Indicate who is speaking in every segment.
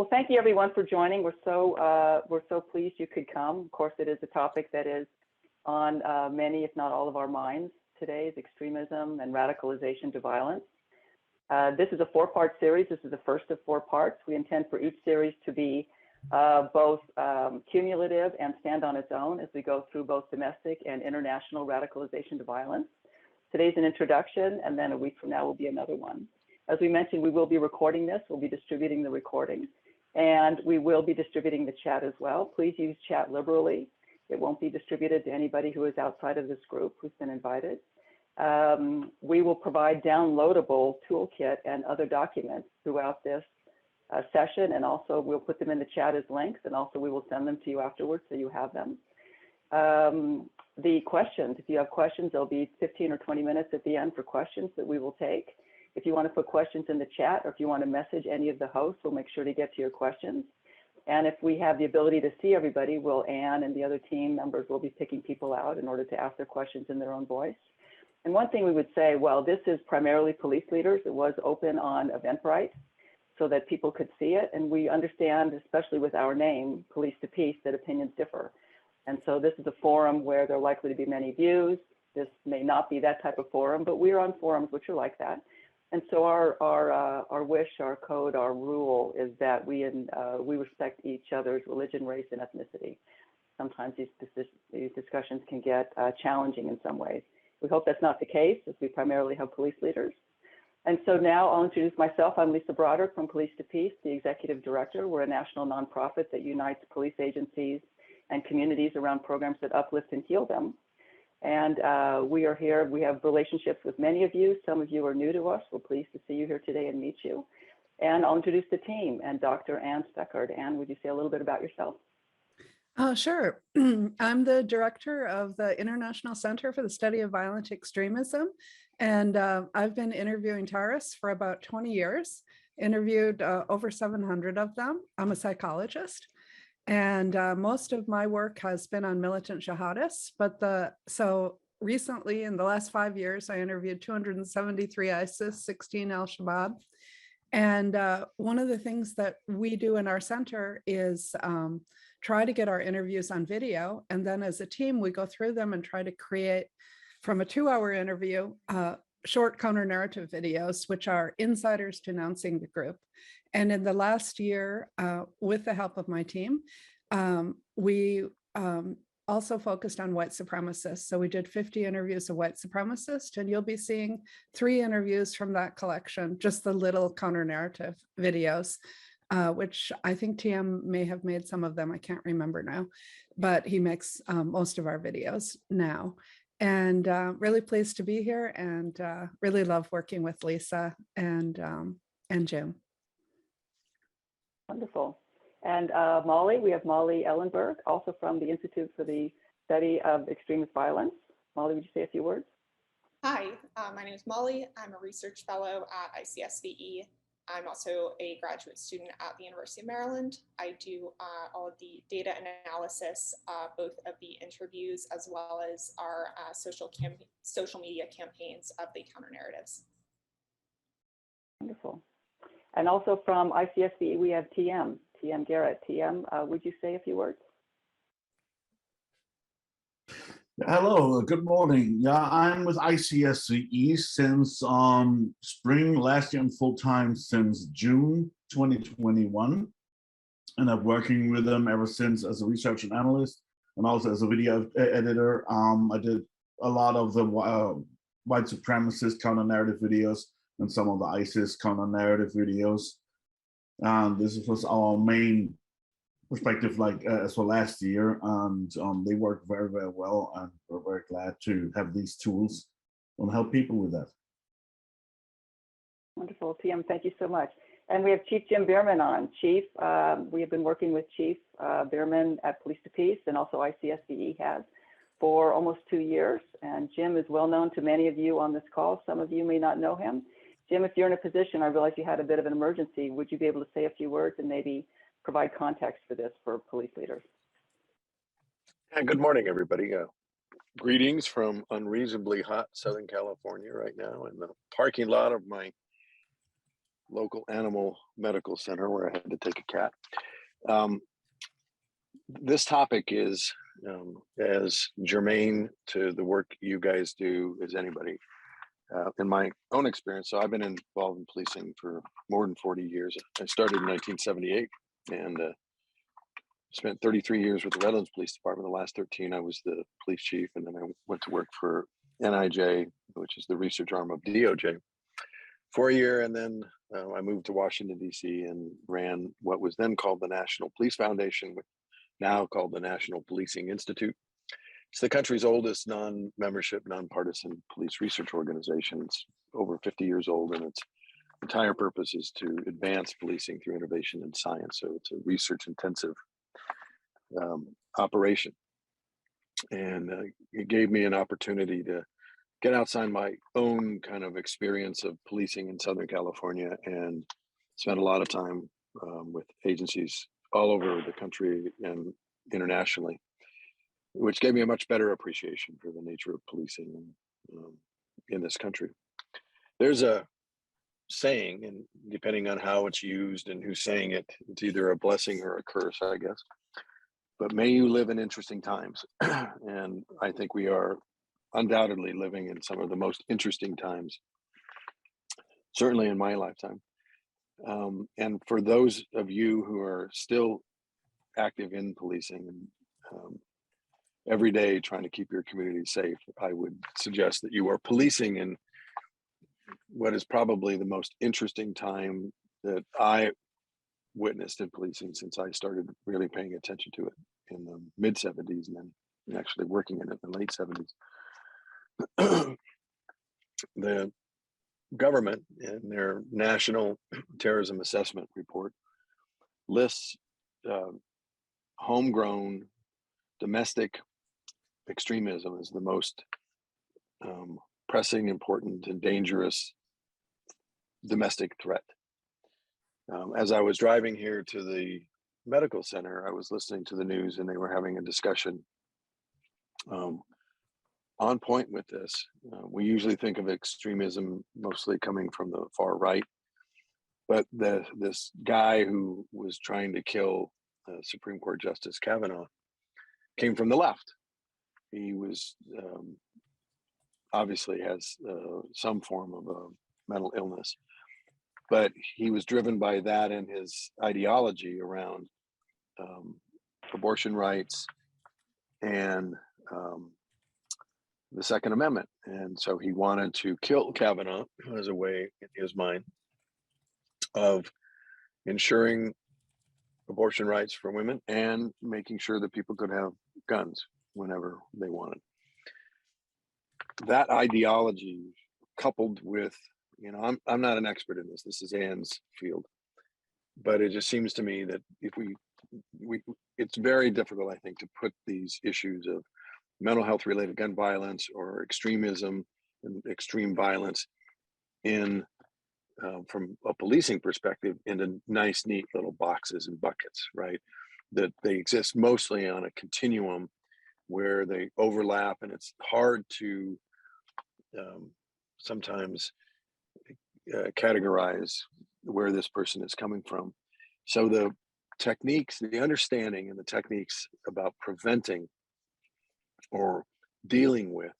Speaker 1: thank you everyone for joining. We're so pleased you could come. Of course, it is a topic that is on many, if not all of our minds today, is extremism and radicalization to violence. This is a 4-part series. This is the first of 4 parts. We intend for each series to be both cumulative and stand on its own as we go through both domestic and international radicalization to violence. Today's an introduction, and then a week from now will be another one. As we mentioned, we will be recording this. We'll be distributing the recording, and we will be distributing the chat as well. Please use chat liberally. It won't be distributed to anybody who is outside of this group who's been invited. We will provide downloadable toolkit and other documents throughout this session, and also we'll put them in the chat as links, and also we will send them to you afterwards so you have them. The questions, if you have questions, there'll be 15 or 20 minutes at the end for questions that we will take. If you want to put questions in the chat, or if you want to message any of the hosts, we'll make sure to get to your questions. And if we have the ability to see everybody, Anne and the other team members will be picking people out in order to ask their questions in their own voice. And one thing we would say, well, this is primarily police leaders. It was open on Eventbrite so that people could see it. And we understand, especially with our name, Police to Peace, that opinions differ. And so this is a forum where there are likely to be many views. This may not be that type of forum, but we're on forums which are like that. And so our wish, our code, our rule is that we respect each other's religion, race, and ethnicity. Sometimes these discussions can get challenging in some ways. We hope that's not the case, as we primarily have police leaders. And so now I'll introduce myself. I'm Lisa Broderick from Police to Peace, the executive director. We're a national nonprofit that unites police agencies and communities around programs that uplift and heal them. And we are here. We have relationships with many of you. Some of you are new to us. We're pleased to see you here today and meet you. And I'll introduce the team and Dr. Anne Speckhard. Anne, would you say a little bit about yourself?
Speaker 2: Sure. I'm the director of the International Center for the Study of Violent Extremism. And I've been interviewing terrorists for about 20 years, interviewed over 700 of them. I'm a psychologist. And most of my work has been on militant jihadists, so recently in the last 5 years, I interviewed 273 ISIS, 16 Al-Shabaab. And one of the things that we do in our center is try to get our interviews on video. And then as a team, we go through them and try to create from a 2-hour interview, short counter-narrative videos, which are insiders denouncing the group. And in the last year, with the help of my team, we also focused on white supremacists. So we did 50 interviews of white supremacists, and you'll be seeing 3 interviews from that collection, just the little counter-narrative videos, which I think TM may have made some of them. I can't remember now, but he makes most of our videos now. And really pleased to be here, and really love working with Lisa and Jim.
Speaker 1: Wonderful. And Molly, we have Molly Ellenberg, also from the Institute for the Study of Extremist Violence. Molly, would you say a few words?
Speaker 3: Hi, my name is Molly. I'm a research fellow at ICSVE. I'm also a graduate student at the University of Maryland. I do all of the data analysis, both of the interviews as well as our social media campaigns of the counter narratives.
Speaker 1: Wonderful. And also from ICSVE, we have TM Garret. TM, would you say a few words?
Speaker 4: Hello, good morning. Yeah, I'm with ICSVE since spring last year and full-time since June 2021. And I'm working with them ever since as a research and analyst and also as a video editor. I did a lot of the white supremacist counter-narrative videos and some of the ISIS counter-narrative videos. This was our main perspective, as for last year, and they worked very, very well, and we're very glad to have these tools and help people with that.
Speaker 1: Wonderful, TM, thank you so much. And we have Chief Jim Bueermann on. Chief, we have been working with Chief Bueermann at Police to Peace, and also ICSVE has, for almost 2 years. And Jim is well known to many of you on this call. Some of you may not know him. Jim, if you're in a position, I realize you had a bit of an emergency, would you be able to say a few words and maybe provide context for this for police leaders?
Speaker 5: Yeah, good morning, everybody. Greetings from unreasonably hot Southern California right now in the parking lot of my local animal medical center where I had to take a cat. This topic is as germane to the work you guys do as anybody. In my own experience, so I've been involved in policing for more than 40 years. I started in 1978 and spent 33 years with the Redlands Police Department. The last 13, I was the police chief, and then I went to work for NIJ, which is the research arm of DOJ, for a year. And then I moved to Washington, D.C. and ran what was then called the National Police Foundation, now called the National Policing Institute. It's the country's oldest non-membership, non-partisan police research organization. It's over 50 years old, and its entire purpose is to advance policing through innovation and science. So it's a research-intensive operation. And it gave me an opportunity to get outside my own kind of experience of policing in Southern California and spent a lot of time with agencies all over the country and internationally, which gave me a much better appreciation for the nature of policing in this country. There's a saying, and depending on how it's used and who's saying it, it's either a blessing or a curse, I guess. But may you live in interesting times. And I think we are undoubtedly living in some of the most interesting times, certainly in my lifetime. And for those of you who are still active in policing and every day trying to keep your community safe, I would suggest that you are policing in what is probably the most interesting time that I witnessed in policing since I started really paying attention to it in the mid 70s and then actually working in it in the late 70s. The government in their National Terrorism Assessment Report lists homegrown domestic extremism as the most pressing, important, and dangerous domestic threat. As I was driving here to the medical center, I was listening to the news and they were having a discussion on point with this. We usually think of extremism mostly coming from the far right, but this guy who was trying to kill Supreme Court Justice Kavanaugh came from the left. He was obviously has some form of a mental illness, but he was driven by that and his ideology around abortion rights and the Second Amendment. And so he wanted to kill Kavanaugh as a way, in his mind, of ensuring abortion rights for women and making sure that people could have guns whenever they wanted. That ideology, coupled with, you know, I'm not an expert in this. This is Anne's field, but it just seems to me that if we it's very difficult, I think, to put these issues of mental health related gun violence or extremism and extreme violence in from a policing perspective into nice, neat little boxes and buckets, right? That they exist mostly on a continuum where they overlap, and it's hard to sometimes categorize where this person is coming from. So the techniques, the understanding and the techniques about preventing or dealing with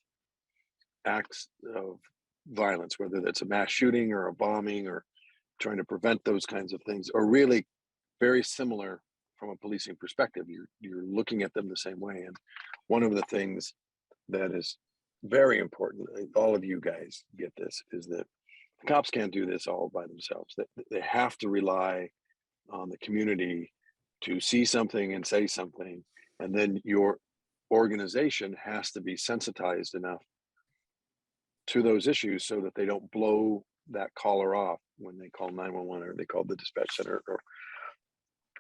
Speaker 5: acts of violence, whether that's a mass shooting or a bombing or trying to prevent those kinds of things, are really very similar from a policing perspective. You're looking at them the same way. And one of the things that is very important, all of you guys get this, is that cops can't do this all by themselves. They have to rely on the community to see something and say something, and then your organization has to be sensitized enough to those issues so that they don't blow that caller off when they call 911 or they call the dispatch center. Or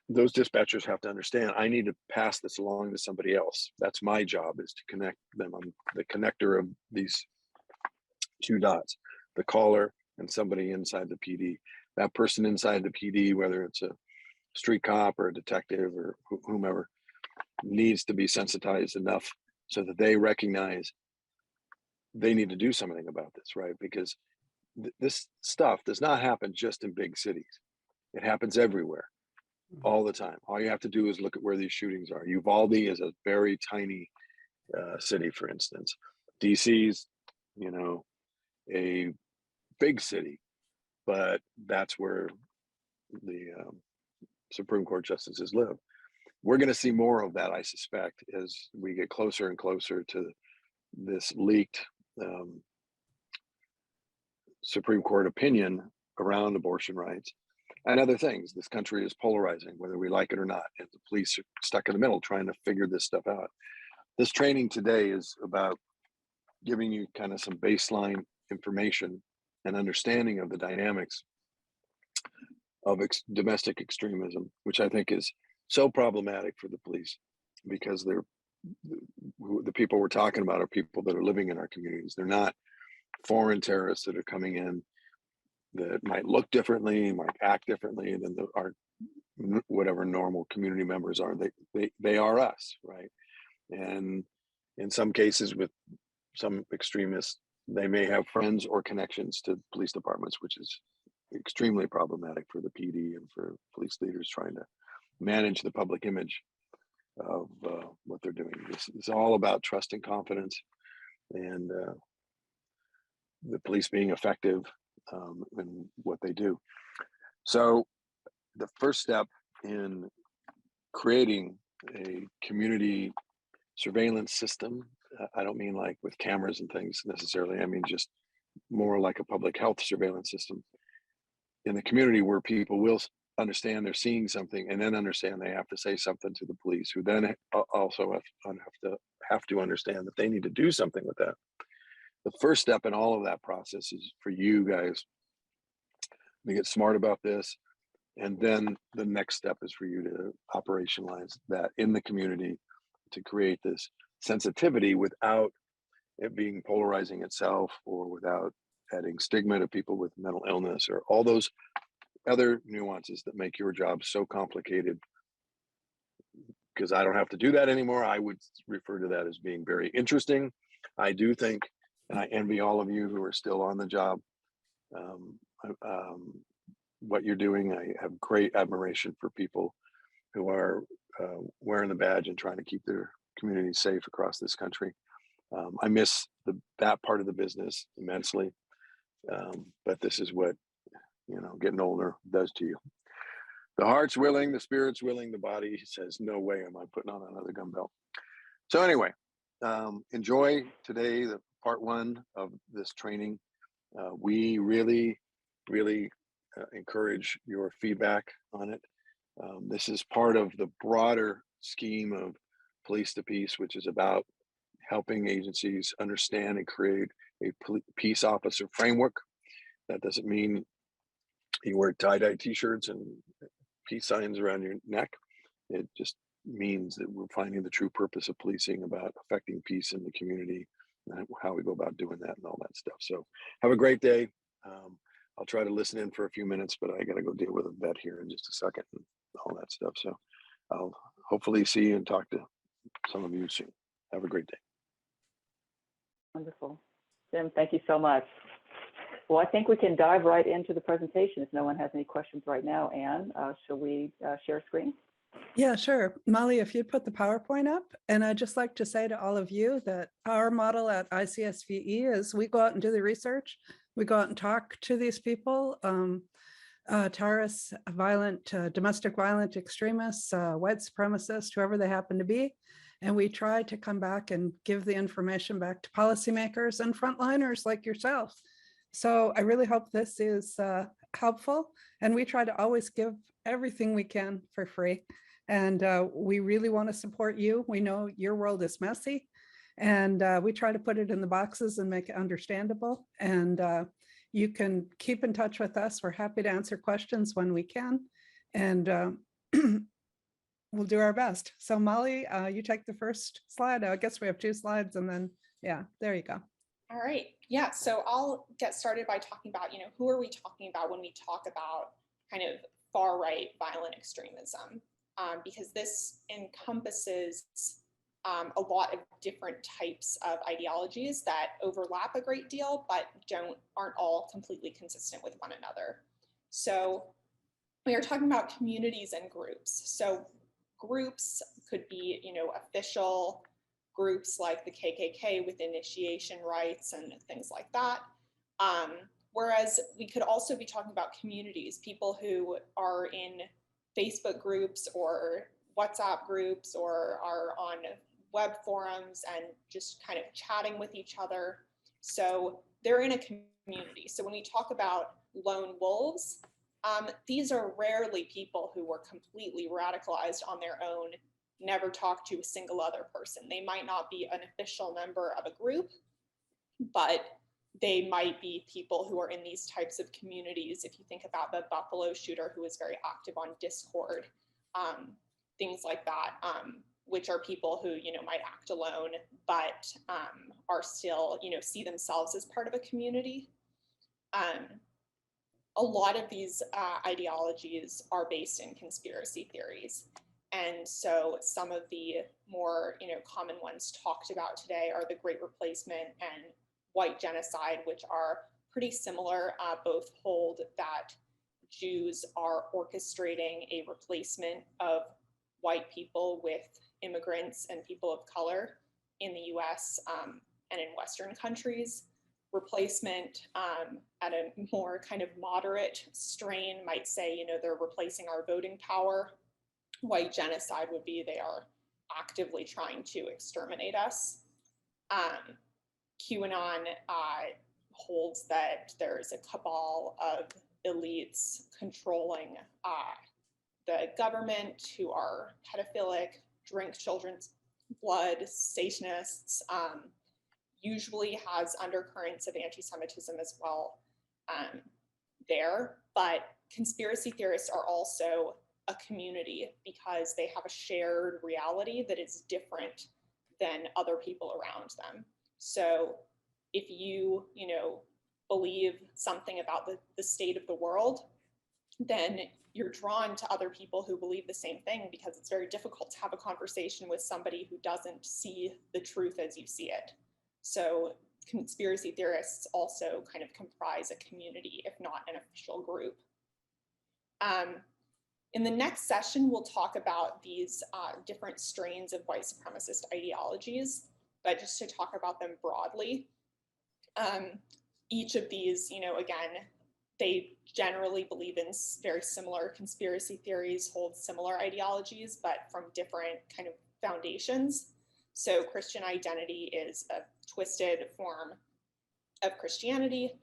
Speaker 5: those dispatchers have to understand, I need to pass this along to somebody else. That's my job, is to connect them. I'm the connector of these two dots, the caller and somebody inside the PD. That person inside the PD, whether it's a street cop or a detective or whomever, needs to be sensitized enough so that they recognize they need to do something about this, right? Because this stuff does not happen just in big cities. It happens everywhere, all the time. All you have to do is look at where these shootings are. Uvalde is a very tiny city, for instance. DC's, you know, a big city, but that's where the Supreme Court justices live. We're going to see more of that, I suspect, as we get closer and closer to this leaked Supreme Court opinion around abortion rights and other things. This country is polarizing, whether we like it or not, and the police are stuck in the middle trying to figure this stuff out. This training today is about giving you kind of some baseline information and understanding of the dynamics of domestic extremism, which I think is so problematic for the police, because they're the people we're talking about are people that are living in our communities. They're not foreign terrorists that are coming in that might look differently, might act differently than our whatever normal community members are. They are us, right? And in some cases, with some extremists, they may have friends or connections to police departments, which is extremely problematic for the PD and for police leaders trying to manage the public image of what they're doing. This is all about trust and confidence, and the police being effective in what they do. So the first step in creating a community surveillance system, I don't mean like with cameras and things necessarily, I mean just more like a public health surveillance system in the community where people will understand they're seeing something and then understand they have to say something to the police, who then also have to understand that they need to do something with that. The first step in all of that process is for you guys to get smart about this. And then the next step is for you to operationalize that in the community to create this sensitivity without it being polarizing itself, or without adding stigma to people with mental illness, or all those other nuances that make your job so complicated. Because I don't have to do that anymore. I would refer to that as being very interesting. I do think, and I envy all of you who are still on the job, what you're doing. I have great admiration for people who are wearing the badge and trying to keep their communities safe across this country. I miss that part of the business immensely, but this is what, you know, getting older does to you. The heart's willing, the spirit's willing, the body says, no way am I putting on another gun belt. So anyway, enjoy today, the part one of this training. We really encourage your feedback on it. This is part of the broader scheme of Police to Peace, which is about helping agencies understand and create a peace officer framework. That doesn't mean you wear tie-dye t-shirts and peace signs around your neck. It just means that we're finding the true purpose of policing, about affecting peace in the community, and how we go about doing that and all that stuff. So have a great day. I'll try to listen in for a few minutes, but I got to go deal with a vet here in just a second and all that stuff. So I'll hopefully see you and talk to some of you soon. Have a great day.
Speaker 1: Wonderful. Jim, thank you so much. Well, I think we can dive right into the presentation if no one has any questions right now. Anne, shall we share screen?
Speaker 2: Yeah, sure. Molly, if you'd put the PowerPoint up. And I'd just like to say to all of you that our model at ICSVE is we go out and do the research. We go out and talk to these people, terrorists, violent, domestic violent extremists, white supremacists, whoever they happen to be. And we try to come back and give the information back to policymakers and frontliners like yourself. So I really hope this is helpful. And we try to always give everything we can for free. And we really want to support you. We know your world is messy, and we try to put it in the boxes and make it understandable. And you can keep in touch with us. We're happy to answer questions when we can. And we'll do our best. So Molly, you take the first slide. I guess we have 2 slides, and then, yeah, there you go.
Speaker 3: All right. Yeah. So I'll get started by talking about, who are we talking about when we talk about kind of far right violent extremism? Because this encompasses a lot of different types of ideologies that overlap a great deal, but aren't all completely consistent with one another. So we are talking about communities and groups. So groups could be, official groups like the KKK with initiation rites and things like that. Whereas we could also be talking about communities, people who are in Facebook groups or WhatsApp groups or are on web forums and just kind of chatting with each other. So they're in a community. So when we talk about lone wolves, these are rarely people who were completely radicalized on their own, never talked to a single other person. They might not be an official member of a group, but they might be people who are in these types of communities. If you think about the Buffalo shooter who was very active on Discord, things like that, which are people who, might act alone, but are still, see themselves as part of a community. A lot of these ideologies are based in conspiracy theories. And so some of the more, common ones talked about today are the Great Replacement and white genocide, which are pretty similar. Both hold that Jews are orchestrating a replacement of white people with immigrants and people of color in the US and in Western countries. Replacement at a more kind of moderate strain might say, they're replacing our voting power. White genocide would be they are actively trying to exterminate us. QAnon holds that there's a cabal of elites controlling the government who are pedophilic, drink children's blood, Satanists, usually has undercurrents of anti-Semitism as well there. But conspiracy theorists are also a community because they have a shared reality that is different than other people around them. So if you, believe something about the state of the world, then you're drawn to other people who believe the same thing, because it's very difficult to have a conversation with somebody who doesn't see the truth as you see it. So conspiracy theorists also kind of comprise a community, if not an official group. In the next session, we'll talk about these different strains of white supremacist ideologies, but just to talk about them broadly. Each of these, again, they generally believe in very similar conspiracy theories, hold similar ideologies, but from different kind of foundations. So Christian identity is a twisted form of Christianity,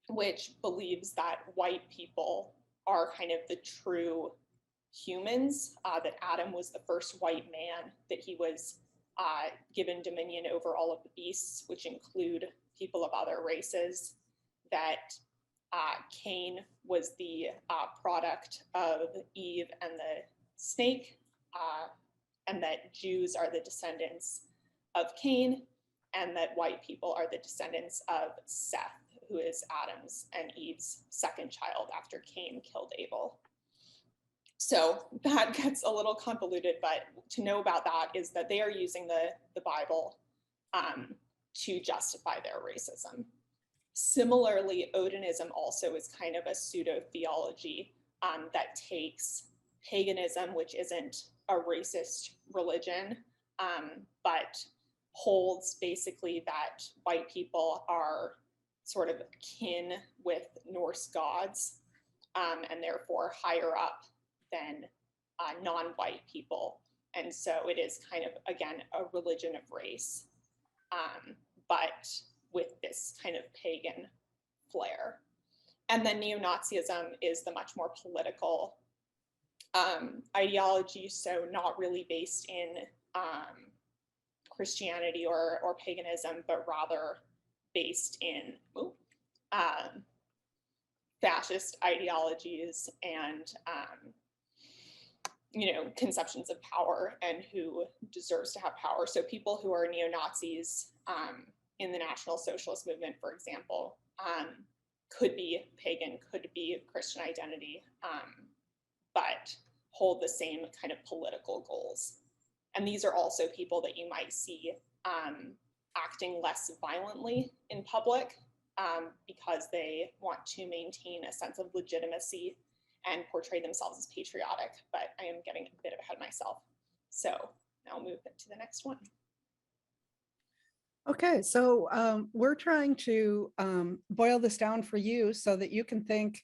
Speaker 3: which believes that white people are kind of the true humans, that Adam was the first white man, that he was given dominion over all of the beasts, which include people of other races, that Cain was the product of Eve and the snake, and that Jews are the descendants of Cain, and that white people are the descendants of Seth, who is Adam's and Eve's second child after Cain killed Abel. So that gets a little convoluted, but to know about that is that they are using the Bible to justify their racism. Similarly, Odinism also is kind of a pseudo-theology that takes paganism, which isn't a racist religion, but holds basically that white people are sort of kin with Norse gods, and therefore higher up than non-white people. And so it is kind of, again, a religion of race, but with this kind of pagan flair. And then neo-Nazism is the much more political ideology, so not really based in Christianity or paganism, but rather based in fascist ideologies and conceptions of power and who deserves to have power. So people who are neo-Nazis in the National Socialist movement, for example, could be pagan, could be Christian identity, but hold the same kind of political goals And these are also people that you might see acting less violently in public because they want to maintain a sense of legitimacy and portray themselves as patriotic. But I am getting a bit ahead of myself. So now I'll move to the next one.
Speaker 2: Okay, so we're trying to boil this down for you so that you can think,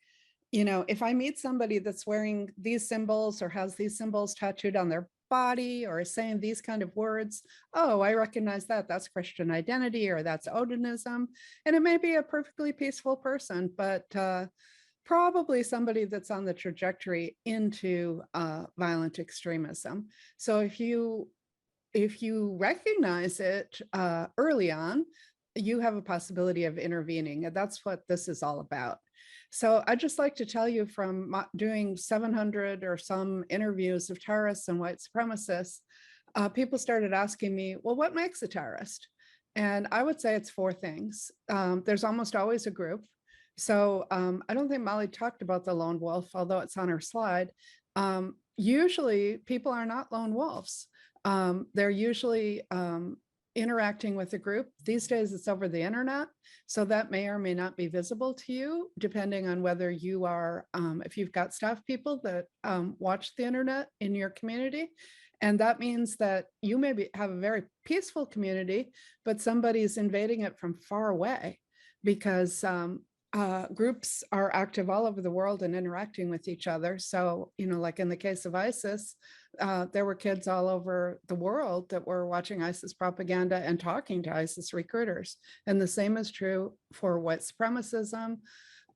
Speaker 2: you know, if I meet somebody that's wearing these symbols or has these symbols tattooed on their body or is saying these kind of words, oh, I recognize that, that's Christian identity or that's Odinism. And it may be a perfectly peaceful person, but probably somebody that's on the trajectory into violent extremism. So if you recognize it early on, you have a possibility of intervening, and that's what this is all about. So I'd just like to tell you from doing 700 or some interviews of terrorists and white supremacists, people started asking me, well, what makes a terrorist? And I would say it's four things. There's almost always a group. So I don't think Molly talked about the lone wolf, although it's on her slide. Usually people are not lone wolves. They're usually interacting with a group. These days it's over the internet, so that may or may not be visible to you, depending on whether you are, if you've got staff people that watch the internet in your community. And that means that you maybe have a very peaceful community, but somebody's invading it from far away because groups are active all over the world and interacting with each other. So, you know, like in the case of ISIS, there were kids all over the world that were watching ISIS propaganda and talking to ISIS recruiters. And the same is true for white supremacism.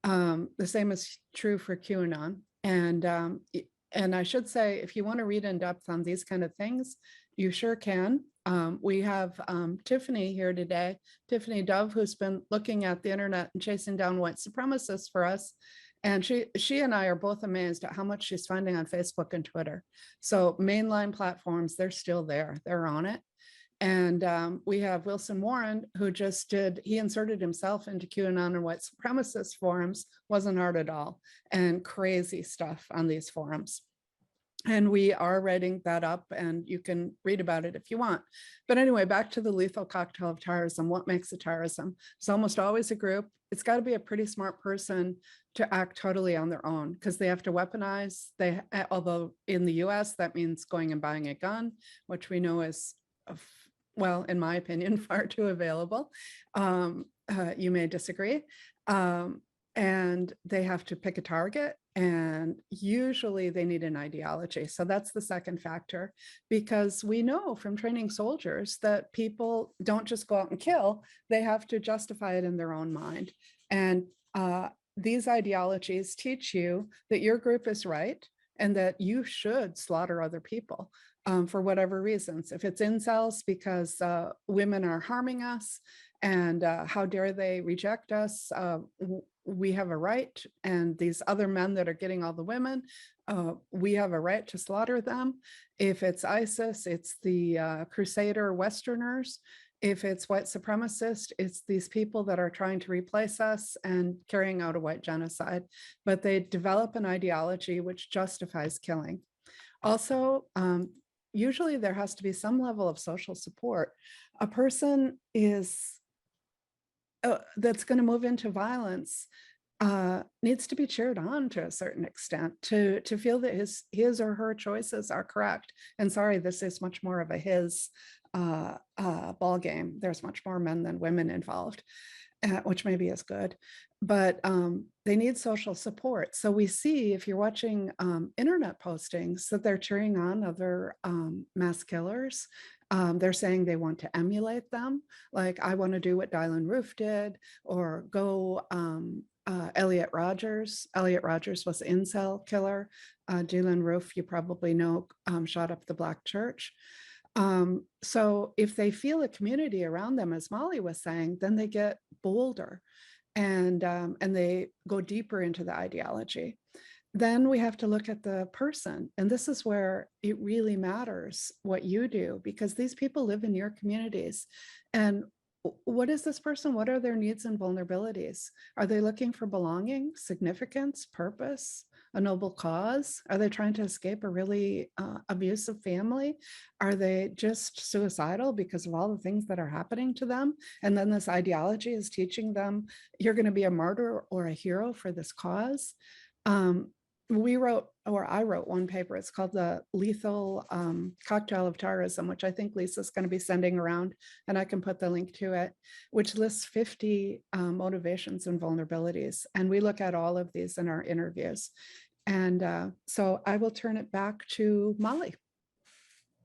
Speaker 2: The same is true for QAnon. And I should say, if you want to read in depth on these kind of things, you sure can. We have Tiffany here today, Tiffany Dove, who's been looking at the internet and chasing down white supremacists for us. And she and I are both amazed at how much she's finding on Facebook and Twitter. So mainline platforms, they're still there, they're on it. And we have Wilson Warren, who he inserted himself into QAnon and white supremacist forums, wasn't hard at all, and crazy stuff on these forums. And we are writing that up, and you can read about it if you want. But anyway, back to the lethal cocktail of terrorism. What makes a terrorism? It's almost always a group. It's got to be a pretty smart person to act totally on their own, because they have to weaponize. Although in the US, that means going and buying a gun, which we know is, well, in my opinion, far too available. You may disagree. And they have to pick a target, and usually they need an ideology. So that's the second factor, because we know from training soldiers that people don't just go out and kill, they have to justify it in their own mind. And these ideologies teach you that your group is right and that you should slaughter other people for whatever reasons. If it's incels because women are harming us, and how dare they reject us, we have a right, and these other men that are getting all the women, we have a right to slaughter them. If it's ISIS, it's the Crusader Westerners. If it's white supremacist, it's these people that are trying to replace us and carrying out a white genocide. But they develop an ideology which justifies killing. Also, usually there has to be some level of social support. A person that's going to move into violence needs to be cheered on to a certain extent to feel that his or her choices are correct. And sorry, this is much more of a his ball game. There's much more men than women involved, which maybe is good, but they need social support. So we see, if you're watching internet postings, that they're cheering on other mass killers. They're saying they want to emulate them. Like, I want to do what Dylan Roof did, or go Elliot Rogers. Elliot Rogers was an incel killer. Dylan Roof, you probably know, shot up the Black church. So if they feel a community around them, as Molly was saying, then they get bolder and they go deeper into the ideology. Then we have to look at the person. And this is where it really matters what you do, because these people live in your communities. And what is this person? What are their needs and vulnerabilities? Are they looking for belonging, significance, purpose? a noble cause? Are they trying to escape a really abusive family? Are they just suicidal because of all the things that are happening to them? And then this ideology is teaching them, you're going to be a martyr or a hero for this cause. I wrote one paper. It's called The Lethal Cocktail of Terrorism, which I think Lisa's going to be sending around, and I can put the link to it, which lists 50 motivations and vulnerabilities. And we look at all of these in our interviews. And so I will turn it back to Molly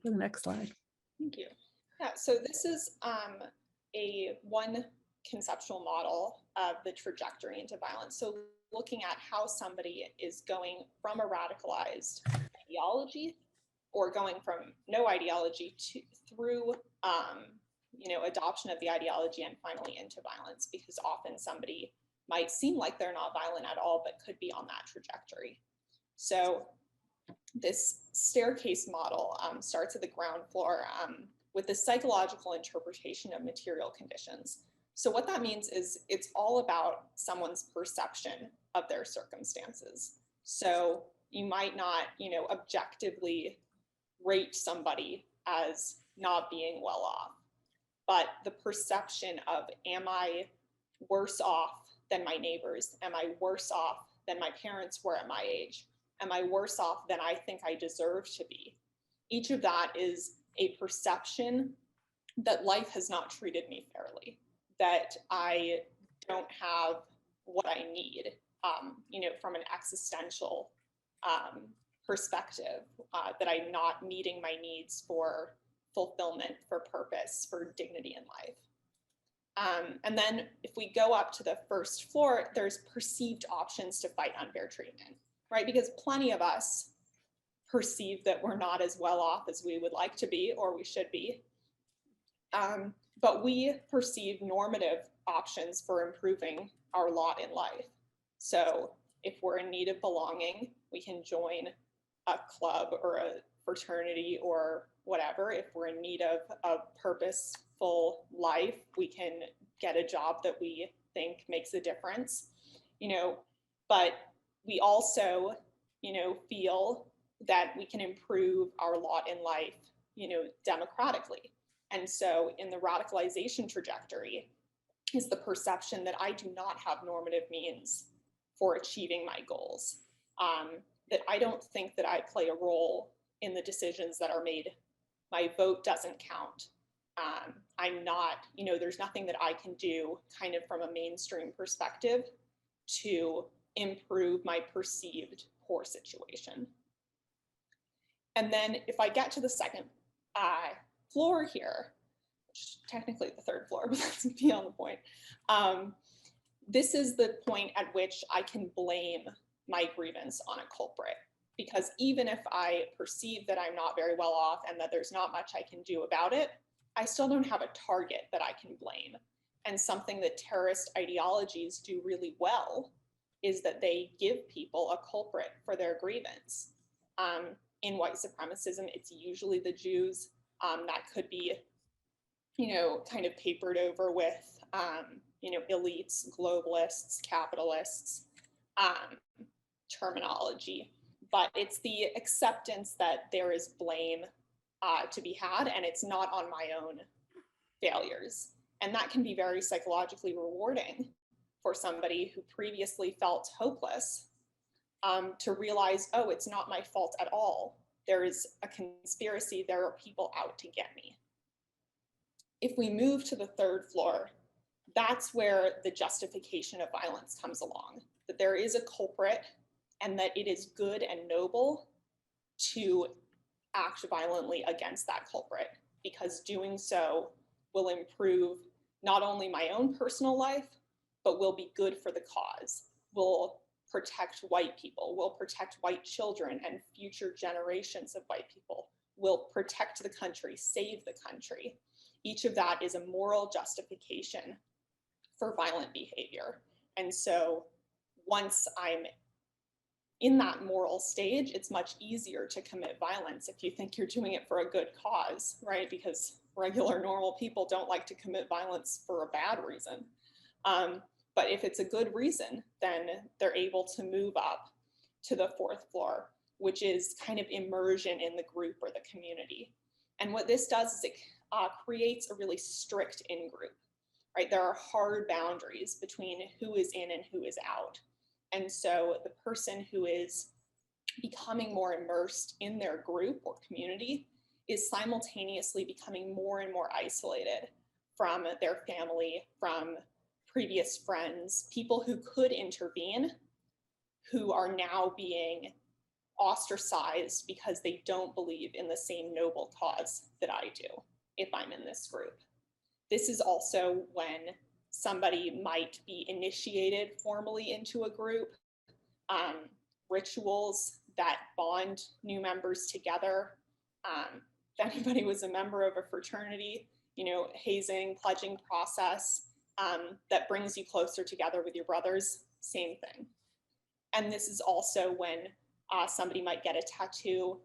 Speaker 2: for the next slide.
Speaker 3: Thank you. Yeah, so this is one conceptual model of the trajectory into violence. So looking at how somebody is going from a radicalized ideology or going from no ideology through adoption of the ideology and finally into violence, because often somebody might seem like they're not violent at all, but could be on that trajectory. So this staircase model starts at the ground floor with the psychological interpretation of material conditions. So what that means is it's all about someone's perception of their circumstances. So you might not, objectively rate somebody as not being well off, but the perception of, am I worse off than my neighbors? Am I worse off than my parents were at my age? Am I worse off than I think I deserve to be? Each of that is a perception that life has not treated me fairly, that I don't have what I need, from an existential perspective, that I'm not meeting my needs for fulfillment, for purpose, for dignity in life. And then if we go up to the first floor, there's perceived options to fight unfair treatment, right? Because plenty of us perceive that we're not as well off as we would like to be or we should be. But we perceive normative options for improving our lot in life. So if we're in need of belonging, we can join a club or a fraternity or whatever. If we're in need of a purposeful life, we can get a job that we think makes a difference, but we also, feel that we can improve our lot in life, democratically. And so in the radicalization trajectory is the perception that I do not have normative means for achieving my goals, that I don't think that I play a role in the decisions that are made. My vote doesn't count. I'm not, there's nothing that I can do kind of from a mainstream perspective to improve my perceived poor situation. And then if I get to the second floor here, which is technically the third floor, but that's beyond the point. This is the point at which I can blame my grievance on a culprit, because even if I perceive that I'm not very well off and that there's not much I can do about it, I still don't have a target that I can blame. And something that terrorist ideologies do really well is that they give people a culprit for their grievance. In white supremacism, it's usually the Jews. That could be, kind of papered over with, elites, globalists, capitalists, terminology. But it's the acceptance that there is blame to be had, and it's not on my own failures. And that can be very psychologically rewarding for somebody who previously felt hopeless, to realize, oh, it's not my fault at all. There is a conspiracy. There are people out to get me. If we move to the third floor, that's where the justification of violence comes along, that there is a culprit and that it is good and noble to act violently against that culprit, because doing so will improve not only my own personal life, but will be good for the cause, will protect white people, will protect white children and future generations of white people, will protect the country, save the country. Each of that is a moral justification for violent behavior. And so once I'm in that moral stage, it's much easier to commit violence if you think you're doing it for a good cause, right? Because regular, normal people don't like to commit violence for a bad reason. But if it's a good reason, then they're able to move up to the fourth floor, which is kind of immersion in the group or the community. And what this does is it creates a really strict in-group, right? There are hard boundaries between who is in and who is out. And so the person who is becoming more immersed in their group or community is simultaneously becoming more and more isolated from their family, from previous friends, people who could intervene, who are now being ostracized because they don't believe in the same noble cause that I do if I'm in this group. This is also when somebody might be initiated formally into a group, rituals that bond new members together. If anybody was a member of a fraternity, hazing, pledging process that brings you closer together with your brothers, same thing. And this is also when somebody might get a tattoo,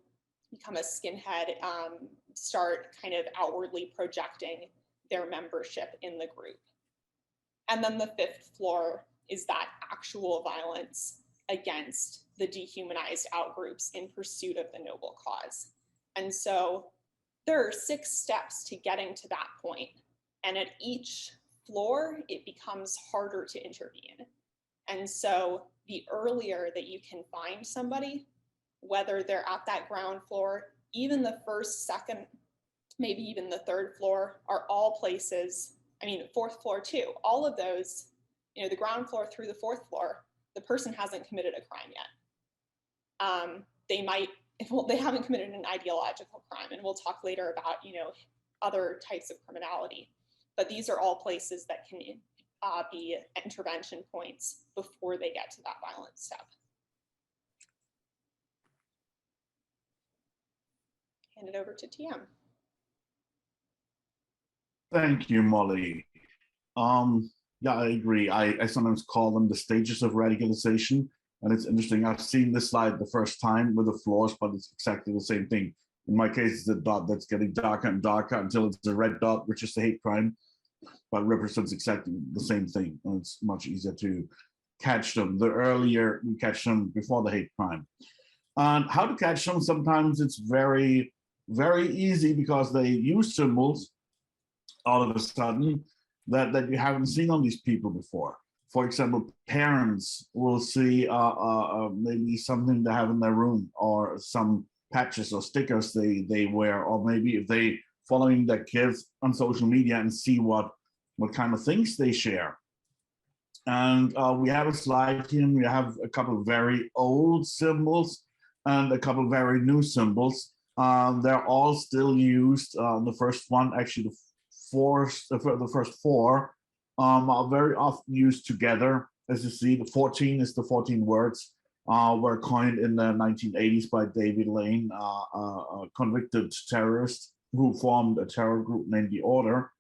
Speaker 3: become a skinhead, start kind of outwardly projecting their membership in the group. And then the fifth floor is that actual violence against the dehumanized outgroups in pursuit of the noble cause. And so there are 6 steps to getting to that point. And at each floor, it becomes harder to intervene. And so the earlier that you can find somebody, whether they're at that ground floor, even the first, second, maybe even the third floor, are all places, fourth floor too, all of those, the ground floor through the fourth floor, the person hasn't committed a crime yet. They haven't committed an ideological crime, and we'll talk later about, other types of criminality. But these are all places that can be intervention points before they get to that violent step. Hand it over to TM.
Speaker 4: Thank you, Molly. Yeah, I agree. I sometimes call them the stages of radicalization. And it's interesting. I've seen this slide the first time with the floors, but it's exactly the same thing. In my case, it's a dot that's getting darker and darker until it's a red dot, which is the hate crime, but represents exactly the same thing. And it's much easier to catch them. The earlier you catch them before the hate crime. And how to catch them, sometimes it's very, very easy because they use symbols all of a sudden that you haven't seen on these people before. For example, parents will see maybe something they have in their room, or some patches or stickers they wear, or maybe if they following their kids on social media and see what kind of things they share. And we have a slide here, and we have a couple of very old symbols and a couple of very new symbols. They're all still used. The first one, actually the first 4 are very often used together. As you see, the 14 is the 14 words, were coined in the 1980s by David Lane, a convicted terrorist who formed a terror group named The Order.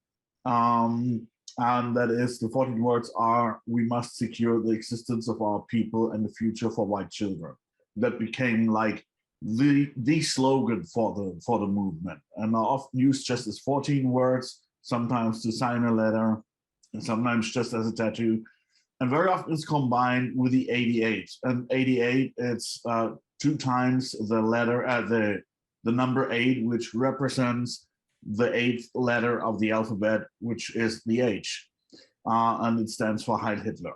Speaker 4: And that is, the 14 words are: we must secure the existence of our people and the future for white children. That became like the slogan for the movement, and are often used just as 14 words, sometimes to sign a letter, and sometimes just as a tattoo. And very often it's combined with the 88. And 88, it's 2 times the letter, the number 8, which represents the 8th letter of the alphabet, which is the H. And it stands for Heil Hitler.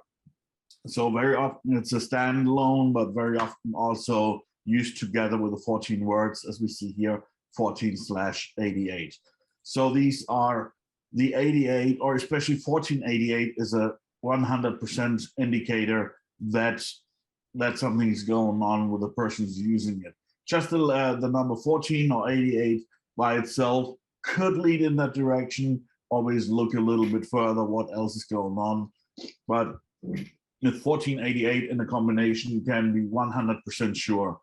Speaker 4: So very often it's a standalone, but very often also used together with the 14 words, as we see here, 14/88. So these are the 88, or especially 1488, is a 100% indicator that something is going on with the person who's using it. Just the number 14 or 88 by itself could lead in that direction. Always look a little bit further what else is going on. But with 1488 in a combination, you can be 100% sure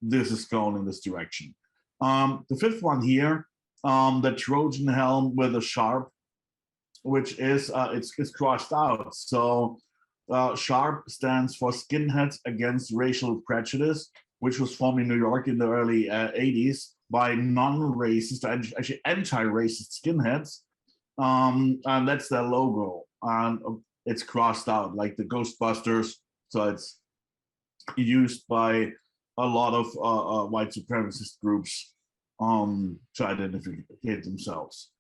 Speaker 4: this is going in this direction. The 5th one here, the Trojan helm with a sharp, which is it's crossed out. So SHARP stands for Skinheads Against Racial Prejudice, which was formed in New York in the early 80s by non-racist, actually anti-racist skinheads. And that's their logo. And it's crossed out like the Ghostbusters. So it's used by a lot of white supremacist groups to identify themselves.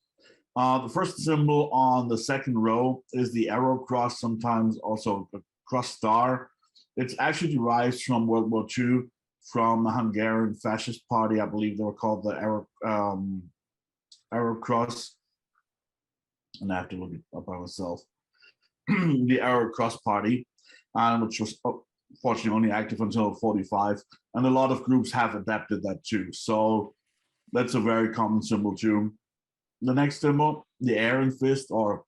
Speaker 4: The first symbol on the second row is the arrow cross, sometimes also a cross star. It's actually derives from World War II, from the Hungarian fascist party. I believe they were called the arrow cross. And I have to look it up by myself. The arrow cross party, which was fortunately only active until 45. And a lot of groups have adapted that too. So that's a very common symbol too. The next symbol, the Iron Fist, or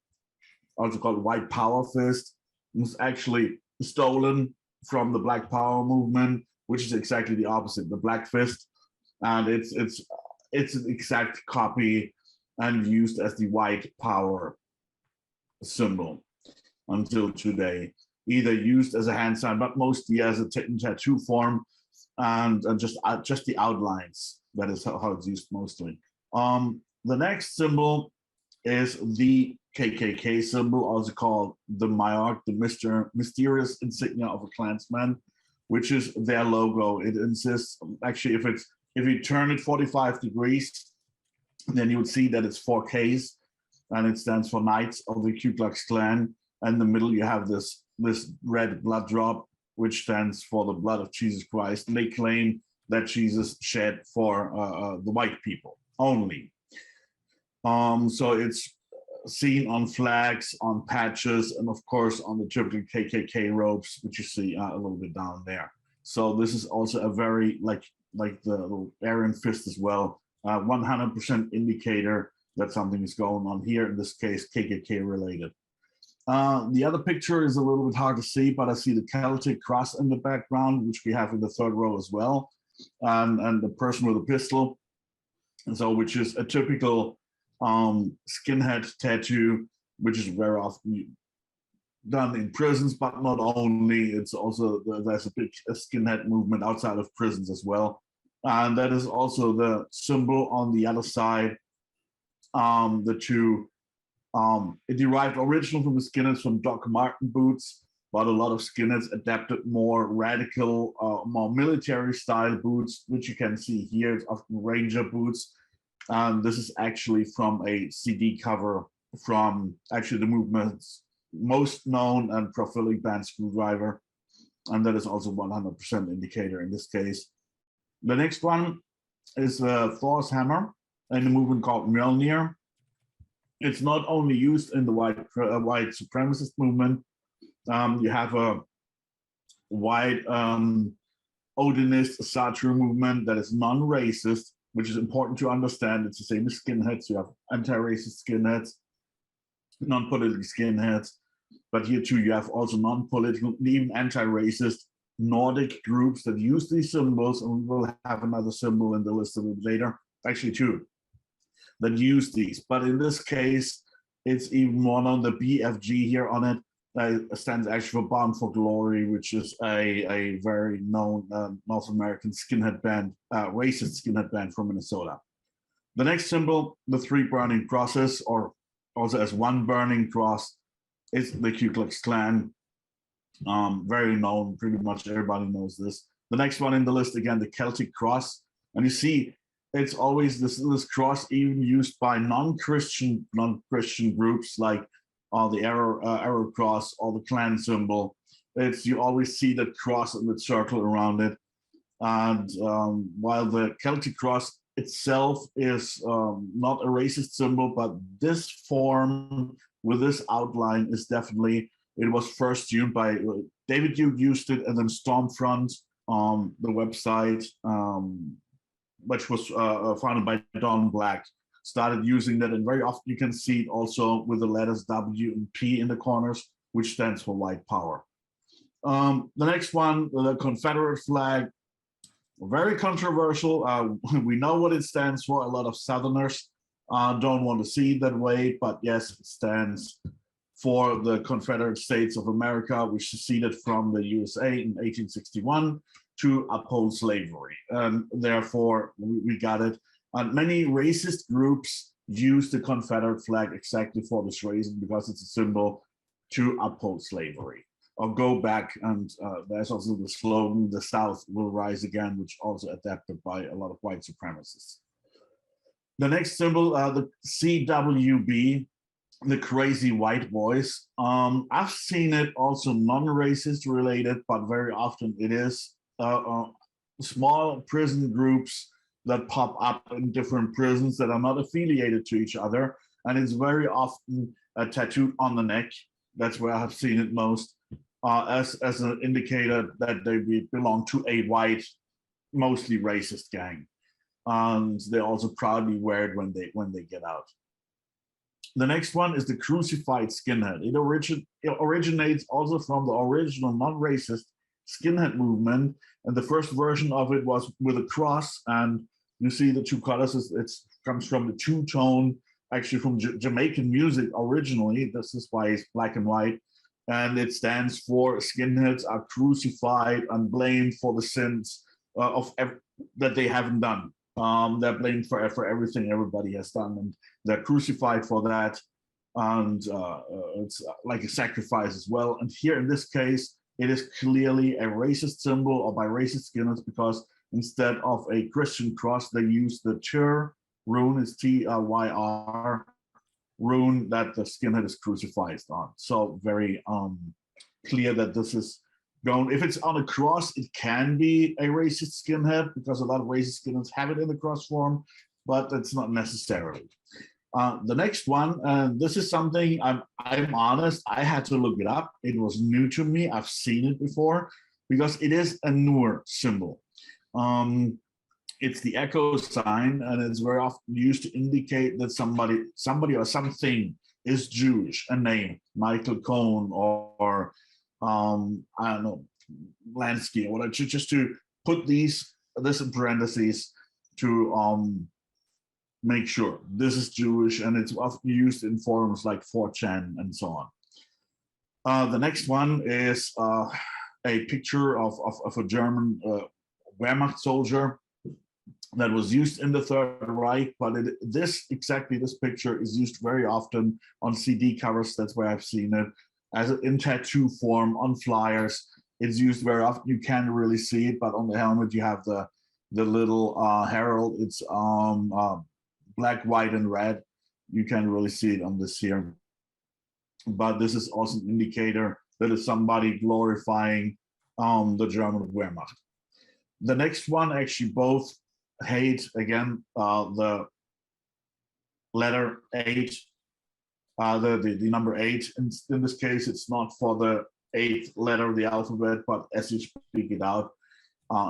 Speaker 4: also called White Power Fist, was actually stolen from the Black Power movement, which is exactly the opposite, the Black Fist. And it's an exact copy and used as the White Power symbol until today, either used as a hand sign, but mostly as a tattoo form, and just the outlines. That is how it's used mostly. The next symbol is the KKK symbol, also called the Mayork, the mysterious insignia of a Klansman, which is their logo. It insists, actually, if you turn it 45 degrees, then you would see that it's 4 Ks, and it stands for Knights of the Ku Klux Klan. And in the middle, you have this red blood drop, which stands for the blood of Jesus Christ. And they claim that Jesus shed for the white people only. So it's seen on flags, on patches, and of course on the typical KKK robes, which you see a little bit down there. So this is also a very, like the Iron Fist as well, 100% indicator that something is going on here, in this case, KKK related. The other picture is a little bit hard to see, but I see the Celtic cross in the background, which we have in the third row as well, and the person with a pistol, and so which is a typical skinhead tattoo, which is very often done in prisons, but not only. It's also, there's a big skinhead movement outside of prisons as well, and that is also the symbol on the other side. The two, it derived originally from the skinheads from Doc Marten boots, but a lot of skinheads adapted more radical, more military style boots, which you can see here. It's often Ranger boots. This is actually from a CD cover from actually the movement's most known and prolific band Screwdriver. And that is also 100% indicator in this case. The next one is Thor's hammer in the movement called Mjolnir. It's not only used in the white supremacist movement. You have a white Odinist Satru movement that is non-racist, which is important to understand. It's the same as skinheads. You have anti-racist skinheads, non-political skinheads, but here too you have also non-political, even anti-racist Nordic groups that use these symbols, and we will have another symbol in the list a little later, actually two, that use these. But in this case, it's even more known. The BFG here on it stands actually for Bound for Glory, which is a very known North American skinhead band, racist skinhead band from Minnesota. The next symbol, the 3 burning crosses, or also as 1 burning cross, is the Ku Klux Klan. Very known, pretty much everybody knows this. The next one in the list, again, the Celtic cross. And you see, it's always this cross even used by non-Christian groups, like the arrow cross or the Klan symbol. You always see that cross and the circle around it. And while the Celtic cross itself is not a racist symbol, but this form with this outline is definitely, it was first used by David Duke used it, and then Stormfront, the website, which was founded by Don Black, started using that, and very often you can see it also with the letters W and P in the corners, which stands for white power. The next one, the Confederate flag, very controversial. We know what it stands for. A lot of Southerners don't want to see it that way, but yes, it stands for the Confederate States of America, which seceded from the USA in 1861 to uphold slavery. And therefore, we got it. And many racist groups use the Confederate flag exactly for this reason, because it's a symbol to uphold slavery. or go back. And there's also the slogan, "The South will rise again," which also adapted by a lot of white supremacists. The next symbol, the CWB, the crazy white boys. I've seen it also non-racist related, but very often it is small prison groups that pop up in different prisons that are not affiliated to each other. And it's very often tattooed on the neck. That's where I have seen it most, as an indicator that they belong to a white, mostly racist gang. And they also proudly wear it when they get out. The next one is the crucified skinhead. It originates also from the original non-racist skinhead movement. And the first version of it was with a cross. And you see the two colors, it comes from the two-tone, actually from Jamaican music originally. This is why it's black and white. And it stands for skinheads are crucified and blamed for the sins that they haven't done. They're blamed for everything everybody has done, and they're crucified for that. And it's like a sacrifice as well. And here in this case, it is clearly a racist symbol, or by racist skinheads, because instead of a Christian cross, they use the Tyr rune, is Tyr rune, that the skinhead is crucified on. So very clear that this is going, if it's on a cross, it can be a racist skinhead, because a lot of racist skinheads have it in the cross form, but it's not necessarily. The next one, this is something, I'm honest, I had to look it up. It was new to me. I've seen it before, because it is a newer symbol. It's the echo sign, and it's very often used to indicate that somebody or something is Jewish, a name, Michael Cohen, or I don't know, Lansky, or whatever, just to put this in parentheses to make sure this is Jewish, and it's often used in forums like 4chan and so on. The next one is a picture of a German Wehrmacht soldier that was used in the Third Reich, but this picture is used very often on CD covers. That's where I've seen it, as in tattoo form, on flyers. It's used very often. You can't really see it, but on the helmet you have the little herald. It's black, white, and red. You can't really see it on this here. But this is also an indicator that is somebody glorifying the German Wehrmacht. The next one, actually both hate, again, the letter 8, the number 8. In this case, it's not for the 8th letter of the alphabet, but as you speak it out,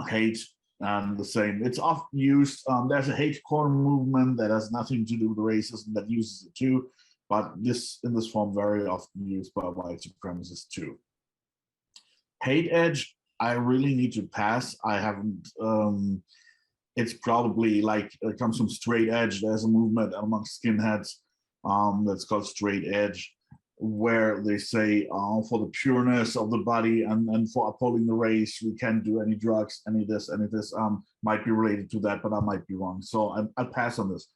Speaker 4: hate, and the same. It's often used, there's a hate core movement that has nothing to do with racism that uses it too, but this in this form very often used by white supremacists too. Hate edge, I really need to pass. I haven't, it's probably like, it comes from straight edge. There's a movement amongst skinheads that's called straight edge, where they say for the pureness of the body and for upholding the race, we can't do any drugs, any this, might be related to that, but I might be wrong. So I'll pass on this.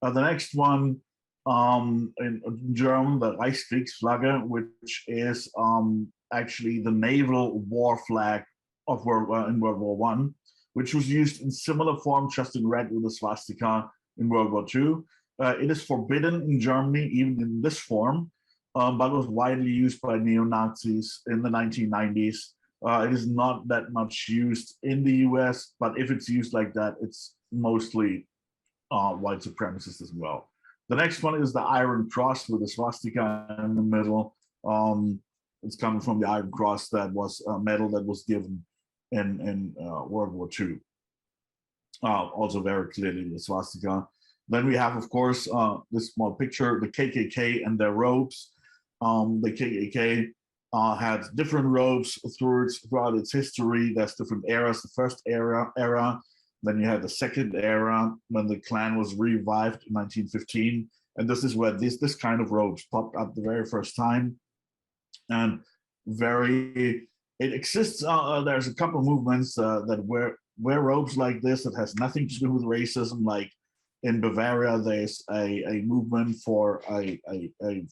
Speaker 4: The next one, in German, the Reichskriegsflagge, which is actually the naval war flag of in World War I, which was used in similar form, just in red with a swastika in World War II. It is forbidden in Germany, even in this form, but was widely used by neo-Nazis in the 1990s. It is not that much used in the US, but if it's used like that, it's mostly white supremacists as well. The next one is the Iron Cross with a swastika in the middle. It's coming from the Iron Cross, that was a medal that was given in World War II. Also very clearly the swastika. Then we have, of course, this small picture, the KKK and their robes. The KKK had different robes throughout its history. There's different eras. The first era, then you had the second era when the Klan was revived in 1915. And this is where this kind of robes popped up the very first time. And it exists, there's a couple of movements that wear robes like this that has nothing to do with racism, like In Bavaria, there's a movement for a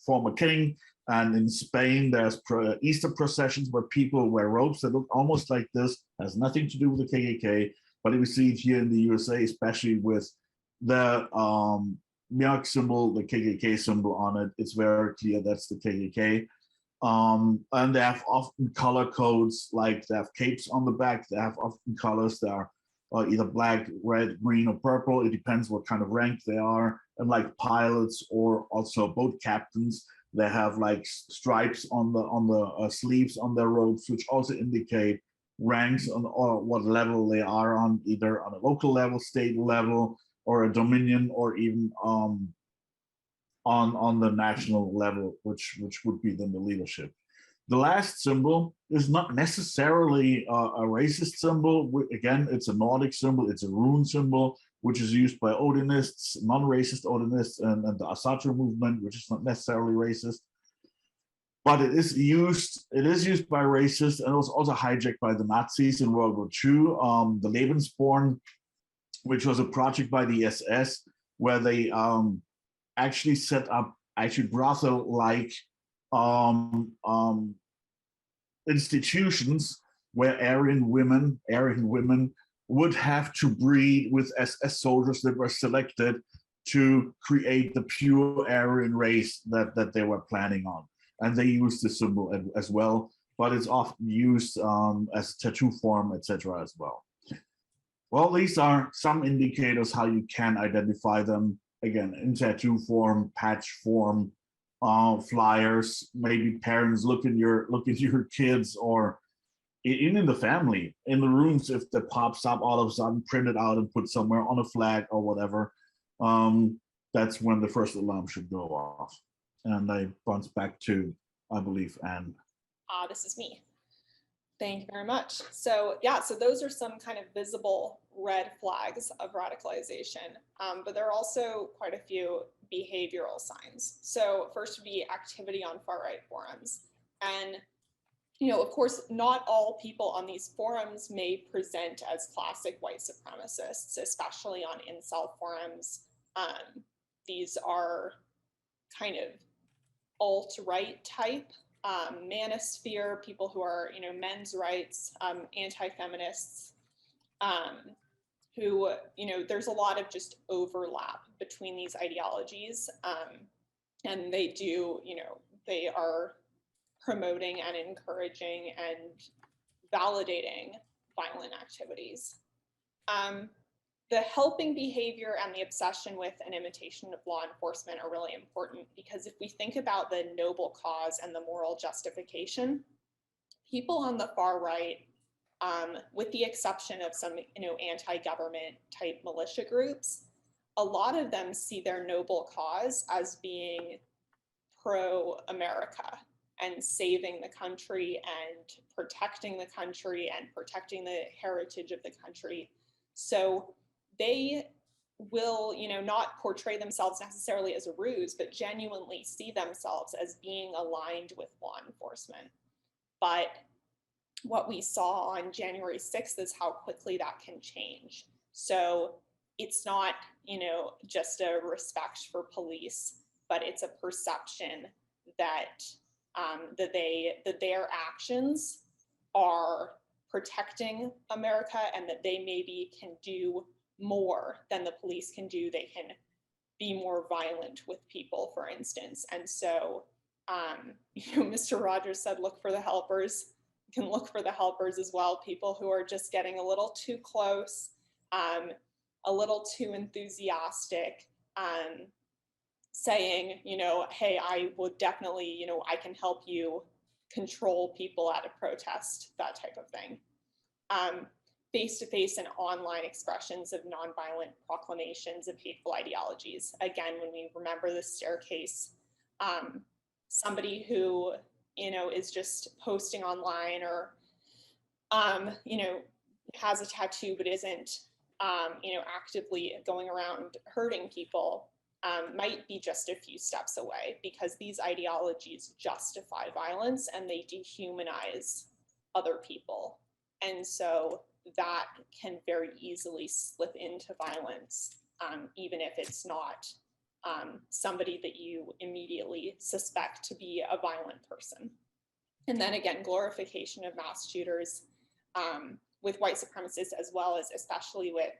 Speaker 4: former king. And in Spain, there's Easter processions where people wear robes that look almost like this. Has nothing to do with the KKK, but we see it here in the USA, especially with the Mjölk symbol, the KKK symbol on it. It's very clear that's the KKK. And they have often color codes, like they have capes on the back. They have often colors that are either black, red, green, or purple. It depends what kind of rank they are. And like pilots or also boat captains, they have like stripes on the sleeves on their robes, which also indicate ranks on or what level they are on, either on a local level, state level, or a dominion, or even on the national level, which would be then the leadership. The last symbol is not necessarily a racist symbol. Again, it's a Nordic symbol. It's a rune symbol, which is used by Odinists, non-racist Odinists, and the Asatru movement, which is not necessarily racist. But it is used by racists, and it was also hijacked by the Nazis in World War II. The Lebensborn, which was a project by the SS, where they actually set up brothel-like institutions where Aryan women would have to breed with SS soldiers that were selected to create the pure Aryan race that they were planning on. And they use the symbol as well, but it's often used as a tattoo form, etc. as well. Well, these are some indicators how you can identify them, again, in tattoo form, patch form, flyers, maybe parents look at your kids, or even in the family, in the rooms, if that pops up all of a sudden, print it out and put somewhere on a flag or whatever, that's when the first alarm should go off. And I bounce back to, I believe, Anne.
Speaker 3: This is me. Thank you very much. So yeah, so those are some kind of visible red flags of radicalization, but there are also quite a few behavioral signs. So first would be activity on far-right forums. And, you know, of course, not all people on these forums may present as classic white supremacists, especially on incel forums. These are kind of alt-right type, manosphere, people who are, you know, men's rights, anti-feminists, who, you know, there's a lot of just overlap between these ideologies. And they do, you know, they are promoting and encouraging and validating violent activities. The helping behavior and the obsession with an imitation of law enforcement are really important, because if we think about the noble cause and the moral justification, people on the far right, with the exception of some, you know, anti-government type militia groups, a lot of them see their noble cause as being pro-America and saving the country and protecting the heritage of the country. So they will, you know, not portray themselves necessarily as a ruse, but genuinely see themselves as being aligned with law enforcement. But what we saw on January 6th is how quickly that can change. So it's not, you know, just a respect for police, but it's a perception that that their actions are protecting America and that they maybe can do more than the police can do. They can be more violent with people, for instance. And so, you know, Mr. Rogers said, look for the helpers. You can look for the helpers as well, people who are just getting a little too close, a little too enthusiastic, saying, you know, hey, I will definitely, you know, I can help you control people at a protest, that type of thing. Face-to-face and online expressions of nonviolent proclamations of hateful ideologies. Again, when we remember the staircase, somebody who, you know, is just posting online or, you know, has a tattoo but isn't, you know, actively going around hurting people, might be just a few steps away, because these ideologies justify violence and they dehumanize other people. And so that can very easily slip into violence even if it's not somebody that you immediately suspect to be a violent person. And then again, glorification of mass shooters with white supremacists, as well as especially with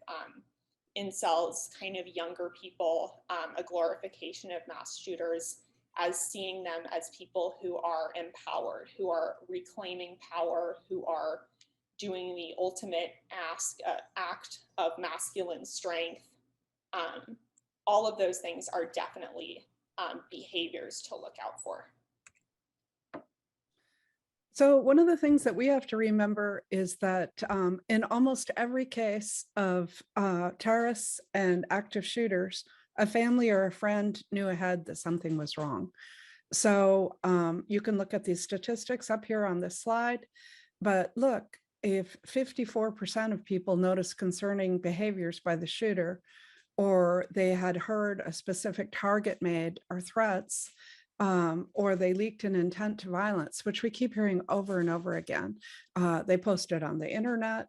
Speaker 3: incels, kind of younger people, a glorification of mass shooters as seeing them as people who are empowered, who are reclaiming power, who are doing the ultimate act of masculine strength. All of those things are definitely behaviors to look out for.
Speaker 2: So one of the things that we have to remember is that in almost every case of terrorists and active shooters, a family or a friend knew ahead that something was wrong. So you can look at these statistics up here on this slide, but look, if 54% of people noticed concerning behaviors by the shooter, or they had heard a specific target made or threats, or they leaked an intent to violence, which we keep hearing over and over again. They posted on the internet,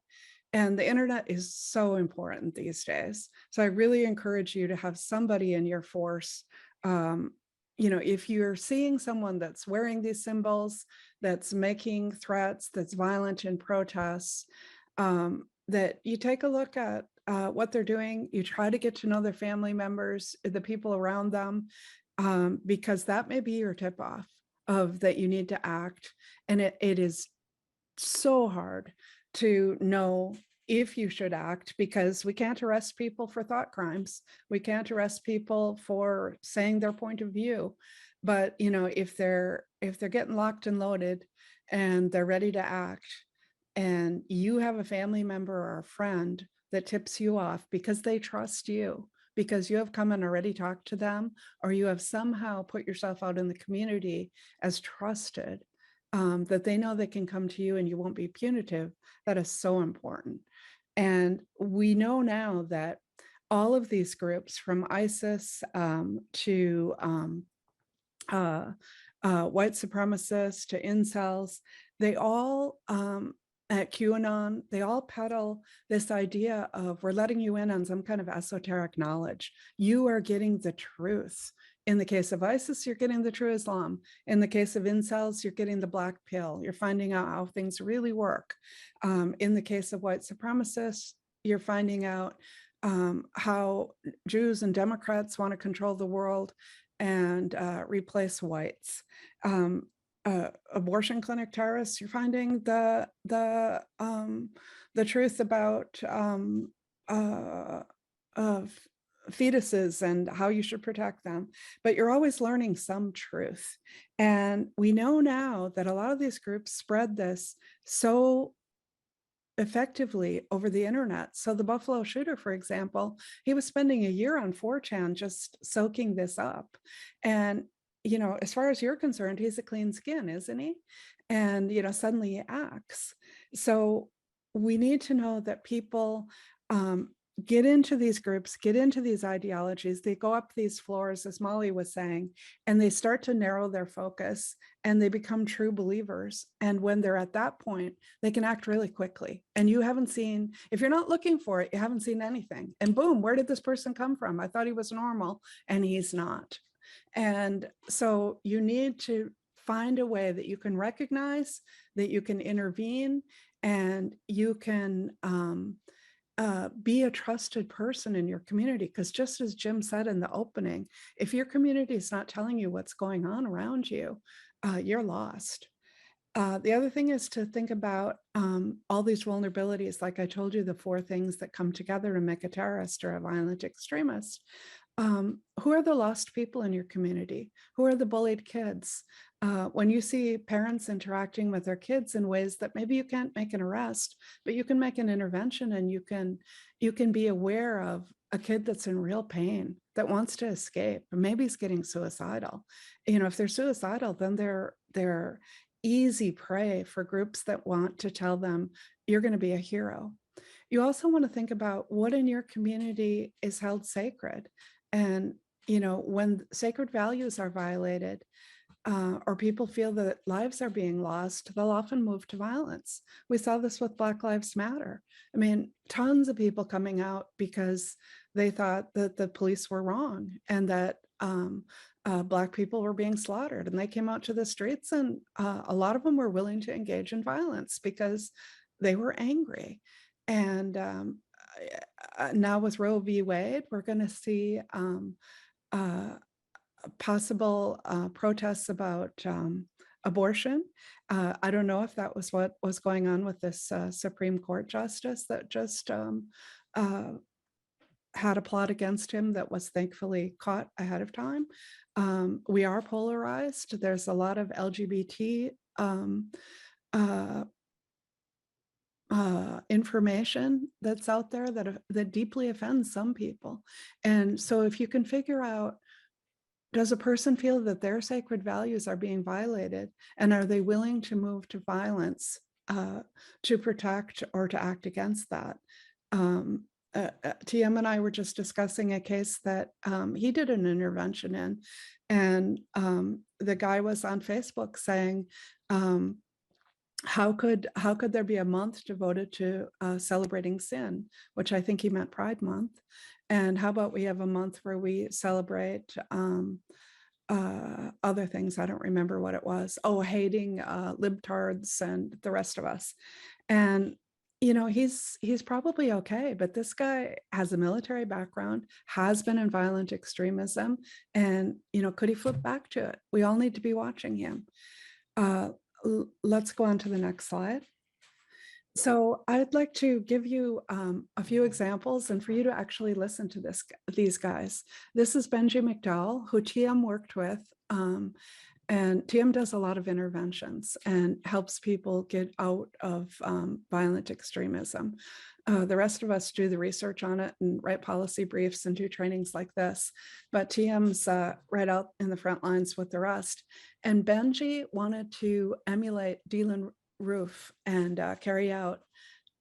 Speaker 2: and the internet is so important these days. So I really encourage you to have somebody in your force. If you're seeing someone that's wearing these symbols, that's making threats, that's violent in protests, that you take a look at what they're doing. You try to get to know their family members, the people around them, because that may be your tip off of that you need to act. And it is so hard to know if you should act, because we can't arrest people for thought crimes. We can't arrest people for saying their point of view. But if they're getting locked and loaded and they're ready to act, and you have a family member or a friend that tips you off because they trust you, because you have come and already talked to them, or you have somehow put yourself out in the community as trusted, that they know they can come to you and you won't be punitive, that is so important. And we know now that all of these groups, from ISIS to white supremacists to incels, they all at QAnon, they all peddle this idea of, we're letting you in on some kind of esoteric knowledge. You are getting the truth. In the case of ISIS, you're getting the true Islam. In the case of incels, you're getting the black pill. You're finding out how things really work. In the case of white supremacists, you're finding out how Jews and Democrats want to control the world and replace whites. Abortion clinic terrorists, you're finding the truth about fetuses and how you should protect them, but you're always learning some truth. And we know now that a lot of these groups spread this so effectively over the internet. So the Buffalo shooter, for example, he was spending a year on 4chan just soaking this up. And as far as you're concerned, he's a clean skin, isn't he? And, suddenly he acts. So we need to know that people get into these groups, get into these ideologies, they go up these floors, as Molly was saying, and they start to narrow their focus and they become true believers. And when they're at that point, they can act really quickly. And you haven't seen, if you're not looking for it, you haven't seen anything. And boom, where did this person come from? I thought he was normal, and he's not. And so you need to find a way that you can recognize, that you can intervene, and you can be a trusted person in your community. Because just as Jim said in the opening, if your community is not telling you what's going on around you, you're lost. The other thing is to think about all these vulnerabilities. Like I told you, the 4 things that come together to make a terrorist or a violent extremist. Who are the lost people in your community? Who are the bullied kids? When you see parents interacting with their kids in ways that maybe you can't make an arrest, but you can make an intervention, and you can be aware of a kid that's in real pain, that wants to escape, or maybe is getting suicidal. If they're suicidal, then they're easy prey for groups that want to tell them you're going to be a hero. You also want to think about what in your community is held sacred. And, when sacred values are violated, or people feel that lives are being lost, they'll often move to violence. We saw this with Black Lives Matter. I mean, tons of people coming out because They thought that the police were wrong and that Black people were being slaughtered. And they came out to the streets, and a lot of them were willing to engage in violence because they were angry. And now with Roe v. Wade, we're going to see possible protests about abortion. I don't know if that was what was going on with this Supreme Court justice that just had a plot against him that was thankfully caught ahead of time. We are polarized. There's a lot of LGBT information that's out there that deeply offends some people. And so if you can figure out, does a person feel that their sacred values are being violated, and are they willing to move to violence to protect or to act against that? TM and I were just discussing a case that he did an intervention in, and the guy was on Facebook saying, how could there be a month devoted to celebrating sin, which I think he meant Pride Month, and how about we have a month where we celebrate other things? I don't remember what it was. Oh, hating libtards and the rest of us. And you know, he's probably okay, but this guy has a military background, has been in violent extremism, and you know, could he flip back to it? We all need to be watching him. Let's go on to the next slide. So I'd like to give you a few examples and for you to actually listen to these guys. This is Benji McDowell, who TM worked with. And TM does a lot of interventions and helps people get out of violent extremism. The rest of us do the research on it and write policy briefs and do trainings like this. But TM's right out in the front lines with the rest. And Benji wanted to emulate Dylan Roof and carry out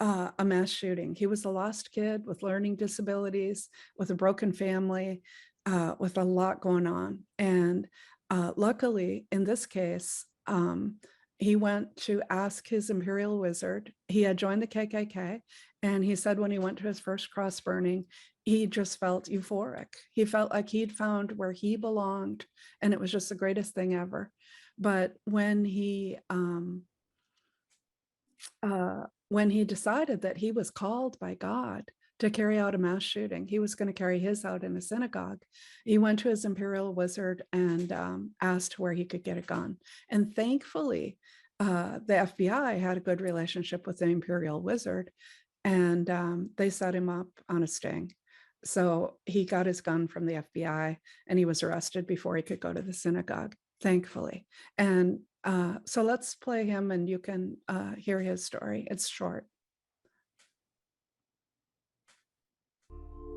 Speaker 2: a mass shooting. He was a lost kid with learning disabilities, with a broken family, with a lot going on. And luckily, in this case, he went to ask his imperial wizard. He had joined the KKK, and he said when he went to his first cross burning, he just felt euphoric. He felt like he'd found where he belonged, and it was just the greatest thing ever. But when he decided that he was called by God to carry out a mass shooting, he was going to carry his out in a synagogue. He went to his imperial wizard and asked where he could get a gun. And thankfully, the FBI had a good relationship with the imperial wizard, and they set him up on a sting. So he got his gun from the FBI, and he was arrested before he could go to the synagogue, thankfully. And so let's play him, and you can hear his story. It's short.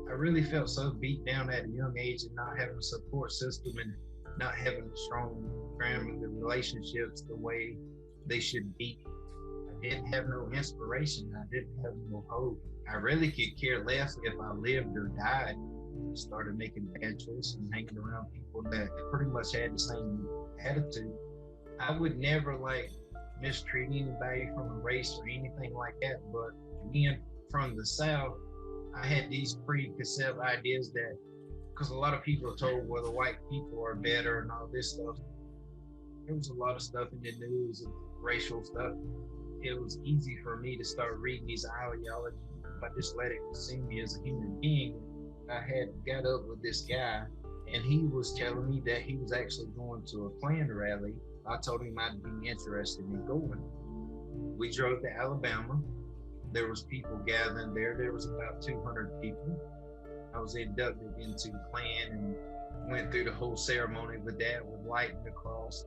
Speaker 6: I really felt so beat down at a young age, and not having a support system and not having strong family relationships the way they should be. I didn't have no inspiration. I didn't have no hope. I really could care less if I lived or died. I started making bad choices and hanging around people that pretty much had the same attitude. I would never mistreat anybody from a race or anything like that, but being from the South, I had these preconceived ideas that, because a lot of people are told, well, the white people are better and all this stuff. There was a lot of stuff in the news and racial stuff. It was easy for me to start reading these ideologies if I just let it consume me as a human being. I had got up with this guy, and he was telling me that he was actually going to a Klan rally. I told him I'd be interested in going. We drove to Alabama. There was people gathering there. There was about 200 people. I was inducted into the Klan and went through the whole ceremony with that, with lighting the cross.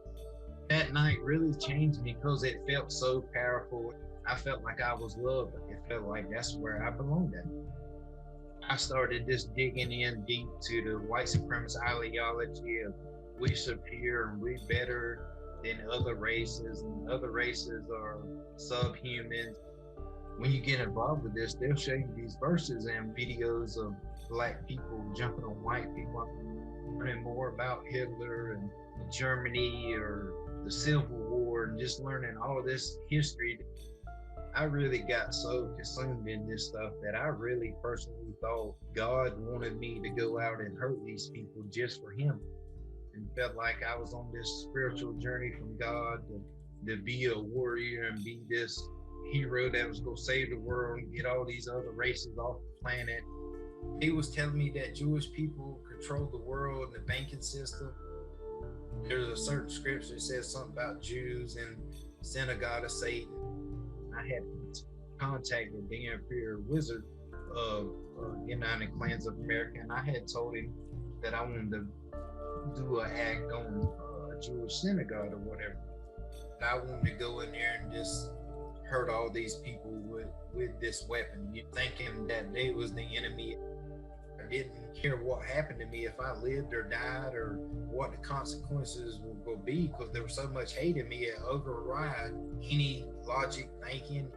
Speaker 6: That night really changed me because it felt so powerful. I felt like I was loved. It felt like that's where I belonged at. I started just digging in deep to the white supremacist ideology of we superior and we better than other races, and other races are subhuman. When you get involved with this, they'll show you these verses and videos of Black people jumping on white people, learning more about Hitler and Germany or the Civil War, and just learning all of this history. I really got so consumed in this stuff that I really personally thought God wanted me to go out and hurt these people just for him, and felt like I was on this spiritual journey from God to be a warrior and be this hero that was going to save the world and get all these other races off the planet. He was telling me that Jewish people control the world and the banking system. There's a certain scripture that says something about Jews and synagogue of Satan. I had contacted the Imperial Wizard of United Clans of America, and I had told him that I wanted to do an act on a Jewish synagogue or whatever. I wanted to go in there and just hurt all these people with this weapon, thinking that they was the enemy. I didn't care what happened to me, if I lived or died, or what the consequences will be, because there was so much hate in me, it override any logic thinking.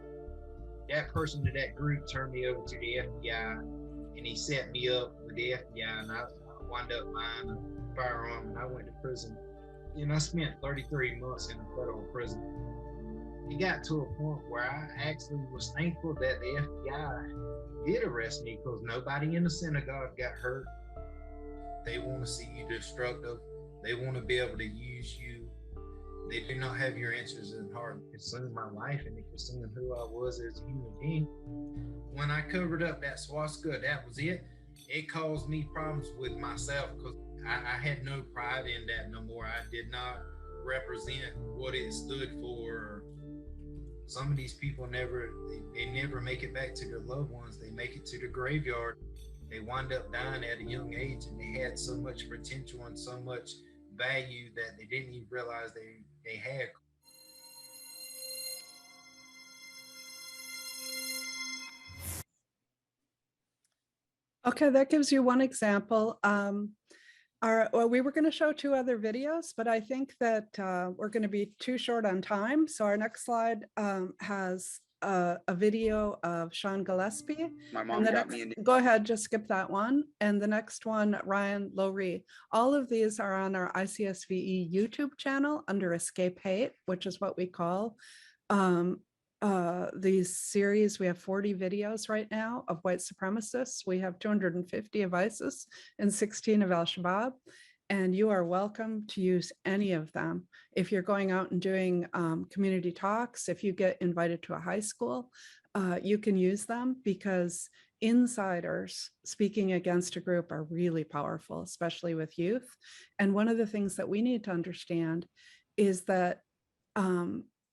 Speaker 6: That person to that group turned me over to the FBI, and he set me up with the FBI, and I wound up buying a firearm, and I went to prison. And I spent 33 months in a federal prison. It got to a point where I actually was thankful that the FBI did arrest me, because nobody in the synagogue got hurt. They want to see you destructive. They want to be able to use you. They do not have your interests in heart. It consumed my life, and it consumed who I was as a human being. When I covered up that swastika, that was it. It caused me problems with myself, because I had no pride in that no more. I did not represent what it stood for. Some of these people never make it back to their loved ones. They make it to the graveyard. They wind up dying at a young age, and they had so much potential and so much value that they didn't even realize they had.
Speaker 2: Okay, that gives you one example. We were going to show 2 other videos, but I think that we're going to be too short on time. So our next slide has a video of Sean Gillespie.
Speaker 7: My mom got me
Speaker 2: Go ahead, just skip that one. And the next one, Ryan Lowry. All of these are on our ICSVE YouTube channel under Escape Hate, which is what we call these series. We have 40 videos right now of white supremacists. We have 250 of ISIS and 16 of Al-Shabaab. And you are welcome to use any of them. If you're going out and doing community talks, if you get invited to a high school, you can use them, because insiders speaking against a group are really powerful, especially with youth. And one of the things that we need to understand is that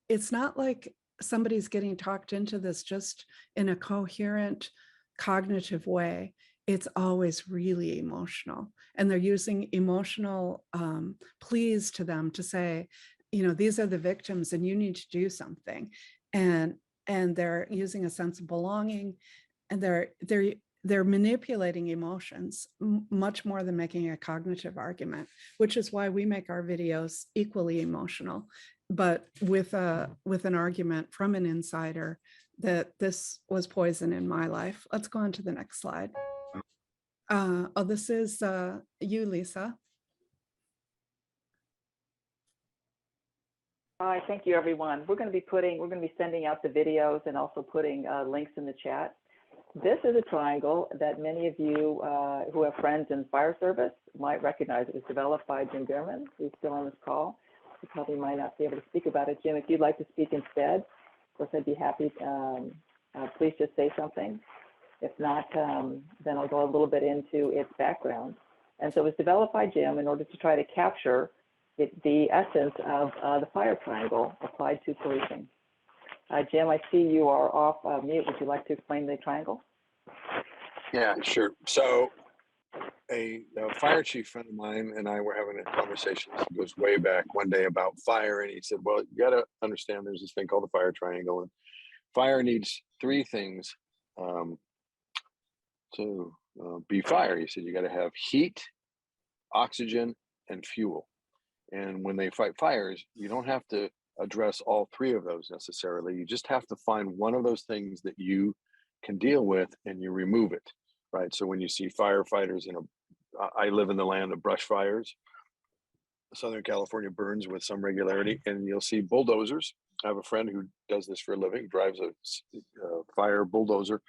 Speaker 2: it's not like somebody's getting talked into this just in a coherent, cognitive way. It's always really emotional, and they're using emotional pleas to them to say, these are the victims and you need to do something. And they're using a sense of belonging, and they're manipulating emotions much more than making a cognitive argument, which is why we make our videos equally emotional, but with an argument from an insider that this was poison in my life. Let's go on to the next slide. This is you, Lisa.
Speaker 1: Hi, thank you, everyone. We're going to be sending out the videos and also putting links in the chat. This is a triangle that many of you who have friends in fire service might recognize. It was developed by Jim Bueermann, who's still on this call. You probably might not be able to speak about it. Jim, if you'd like to speak instead, of course, I'd be happy. Please just say something. If not, then I'll go a little bit into its background. And so it was developed by Jim in order to try to capture the essence of the fire triangle applied to policing. Jim, I see you are off mute. Would you like to explain the triangle?
Speaker 5: Yeah, sure. So a fire chief friend of mine and I were having a conversation that goes way back one day about fire. And he said, well, you got to understand there's this thing called the fire triangle. And fire needs 3 things to be fire. He said, you got to have heat, oxygen, and fuel. And when they fight fires, you don't have to address all 3 of those necessarily. You just have to find one of those things that you can deal with and you remove it, right? So when you see firefighters I live in the land of brush fires. Southern California burns with some regularity, and you'll see bulldozers I have a friend who does this for a living, drives a fire bulldozer,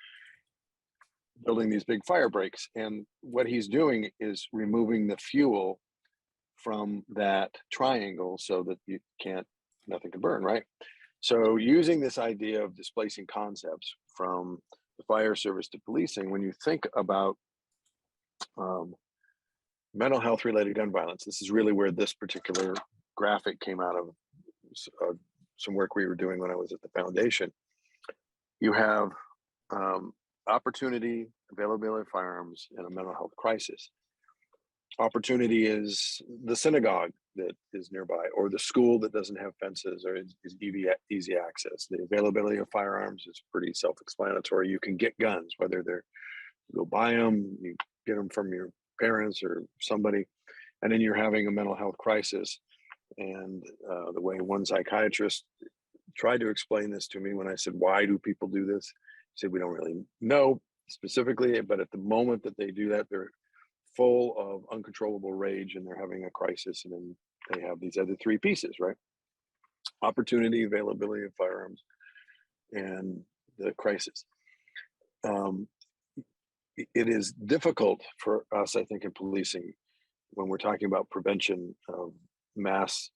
Speaker 5: building these big fire breaks. And what he's doing is removing the fuel from that triangle so that you nothing can burn, right? So using this idea of displacing concepts from the fire service to policing, when you think about mental health related gun violence, this is really where this particular graphic came out of some work we were doing when I was at the foundation. You have opportunity, availability of firearms, and a mental health crisis. Opportunity is the synagogue that is nearby, or the school that doesn't have fences or is easy access. The availability of firearms is pretty self-explanatory. You can get guns, whether they're, you go buy them, you get them from your parents or somebody, and then you're having a mental health crisis. And the way one psychiatrist tried to explain this to me when I said, why do people do this? He said, we don't really know specifically, but at the moment that they do that, they're full of uncontrollable rage and they're having a crisis. And then they have these other three pieces, right? Opportunity, availability of firearms, and the crisis. It is difficult for us, I think, in policing when we're talking about prevention of mass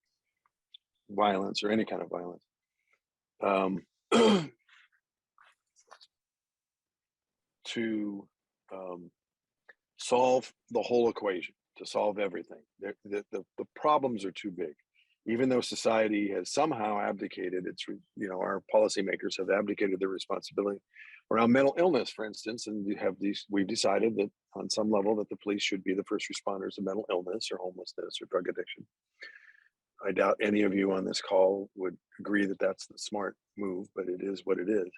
Speaker 5: violence or any kind of violence. To solve the whole equation, to solve everything. The problems are too big. Even though society has somehow abdicated its, our policymakers have abdicated their responsibility around mental illness, for instance, and we've decided that on some level that the police should be the first responders of mental illness or homelessness or drug addiction. I doubt any of you on this call would agree that that's the smart move, but it is what it is.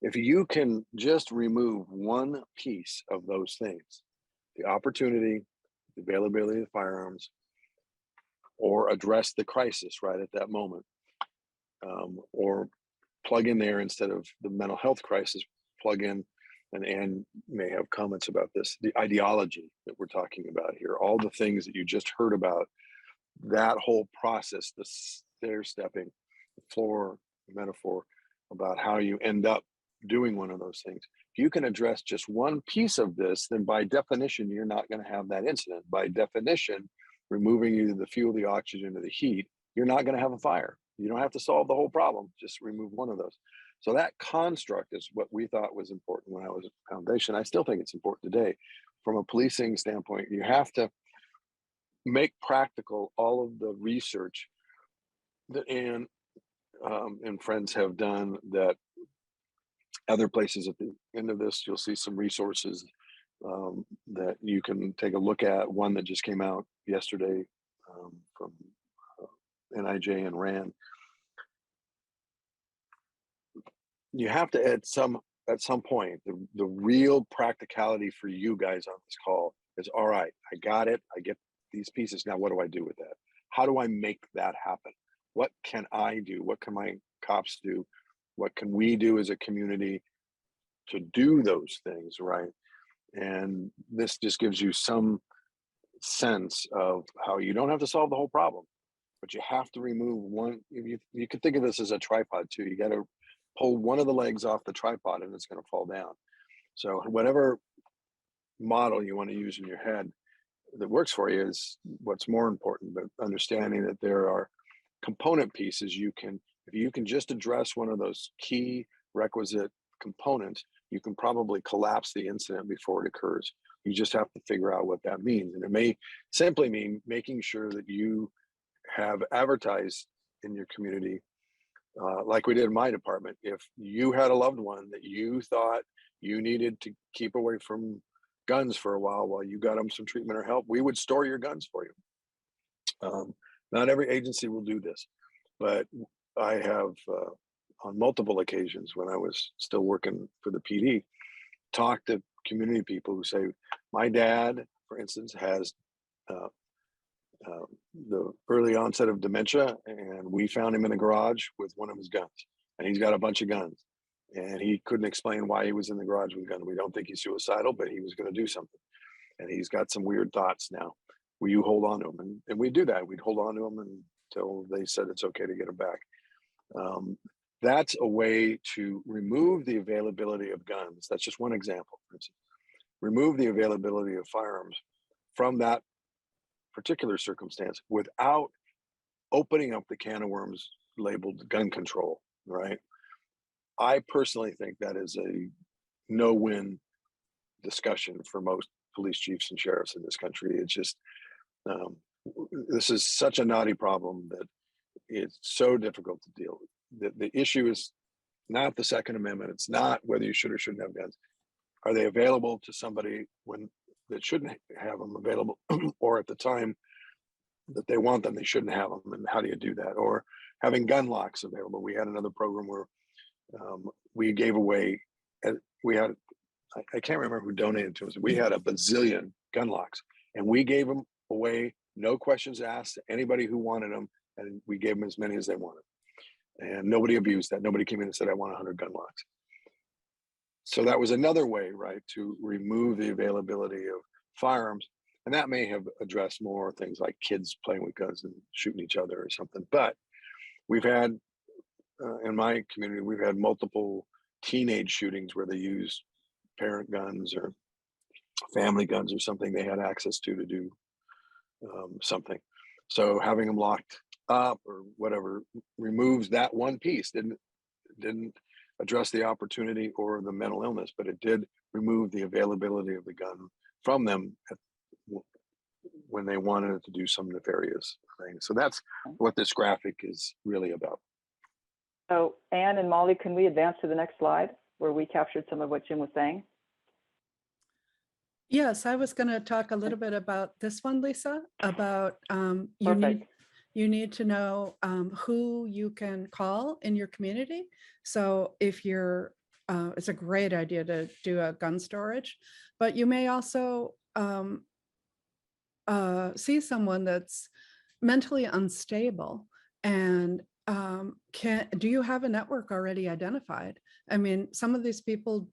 Speaker 5: If you can just remove one piece of those things, the opportunity, the availability of firearms, or address the crisis right at that moment, or plug in there instead of the mental health crisis, plug in, and Anne may have comments about this, the ideology that we're talking about here, all the things that you just heard about, that whole process, the stair stepping, the floor metaphor about how you end up doing one of those things. If you can address just one piece of this, then by definition, you're not going to have that incident. By definition, removing either the fuel, the oxygen, or the heat, you're not going to have a fire. You don't have to solve the whole problem, just remove one of those. So that construct is what we thought was important when I was at the foundation. I still think it's important today. From a policing standpoint, you have to make practical all of the research that Anne and friends have done, that other places at the end of this, you'll see some resources that you can take a look at. One that just came out yesterday from NIJ and RAND. You have to at some point, the real practicality for you guys on this call is, all right, I got it. I get these pieces. Now, what do I do with that? How do I make that happen? What can I do? What can my cops do? What can we do as a community to do those things, right? And this just gives you some sense of how you don't have to solve the whole problem, but you have to remove one. You can think of this as a tripod too. You got to pull one of the legs off the tripod and it's going to fall down. So whatever model you want to use in your head that works for you is what's more important, but understanding that there are component pieces if you can just address one of those key requisite components, you can probably collapse the incident before it occurs. You just have to figure out what that means. And it may simply mean making sure that you have advertised in your community, like we did in my department. If you had a loved one that you thought you needed to keep away from guns for a while you got them some treatment or help, we would store your guns for you. Not every agency will do this, but I have on multiple occasions when I was still working for the PD, talked to community people who say, my dad, for instance, has the early onset of dementia, and we found him in a garage with one of his guns, and he's got a bunch of guns, and he couldn't explain why he was in the garage with a gun. We don't think he's suicidal, but he was going to do something, and he's got some weird thoughts now. Will you hold on to him? And we do that. We'd hold on to him until they said it's okay to get him back. That's a way to remove the availability of guns. That's just one example, for instance. Remove the availability of firearms from that particular circumstance without opening up the can of worms labeled gun control, right? I personally think that is a no-win discussion for most police chiefs and sheriffs in this country. It's just, this is such a knotty problem that it's so difficult to deal with. The issue is not the Second Amendment. It's not whether you should or shouldn't have guns. Are they available to somebody when that shouldn't have them available, or at the time that they want them, they shouldn't have them? And how do you do that? Or having gun locks available. We had another program where we gave away, we had, I can't remember who donated to us. We had a bazillion gun locks, and we gave them away, no questions asked to anybody who wanted them, and we gave them as many as they wanted. And nobody abused that. Nobody came in and said, I want 100 gun locks. So that was another way, right, to remove the availability of firearms. And that may have addressed more things like kids playing with guns and shooting each other or something. But we've had, in my community, we've had multiple teenage shootings where they use parent guns or family guns or something they had access to do something. So having them locked up or whatever removes that one piece. Didn't address the opportunity or the mental illness, but it did remove the availability of the gun from them when they wanted to do some nefarious thing. So that's what this graphic is really about.
Speaker 1: So Anne and Molly, can we advance to the next slide where we captured some of what Jim was saying?
Speaker 2: Yes, I was going to talk a little bit about this one, Lisa, about you need to know who you can call in your community. So if you're, it's a great idea to do a gun storage, but you may also see someone that's mentally unstable, and do you have a network already identified? I mean, some of these people,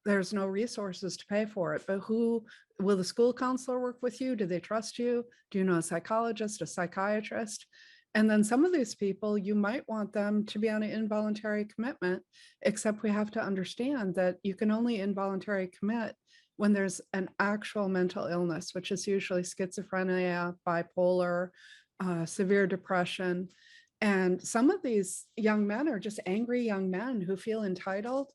Speaker 2: there's no resources to pay for it, but who will the school counselor work with you? Do they trust you? Do you know a psychologist, a psychiatrist? And then some of these people, you might want them to be on an involuntary commitment, except we have to understand that you can only involuntary commit when there's an actual mental illness, which is usually schizophrenia, bipolar, severe depression. And some of these young men are just angry young men who feel entitled,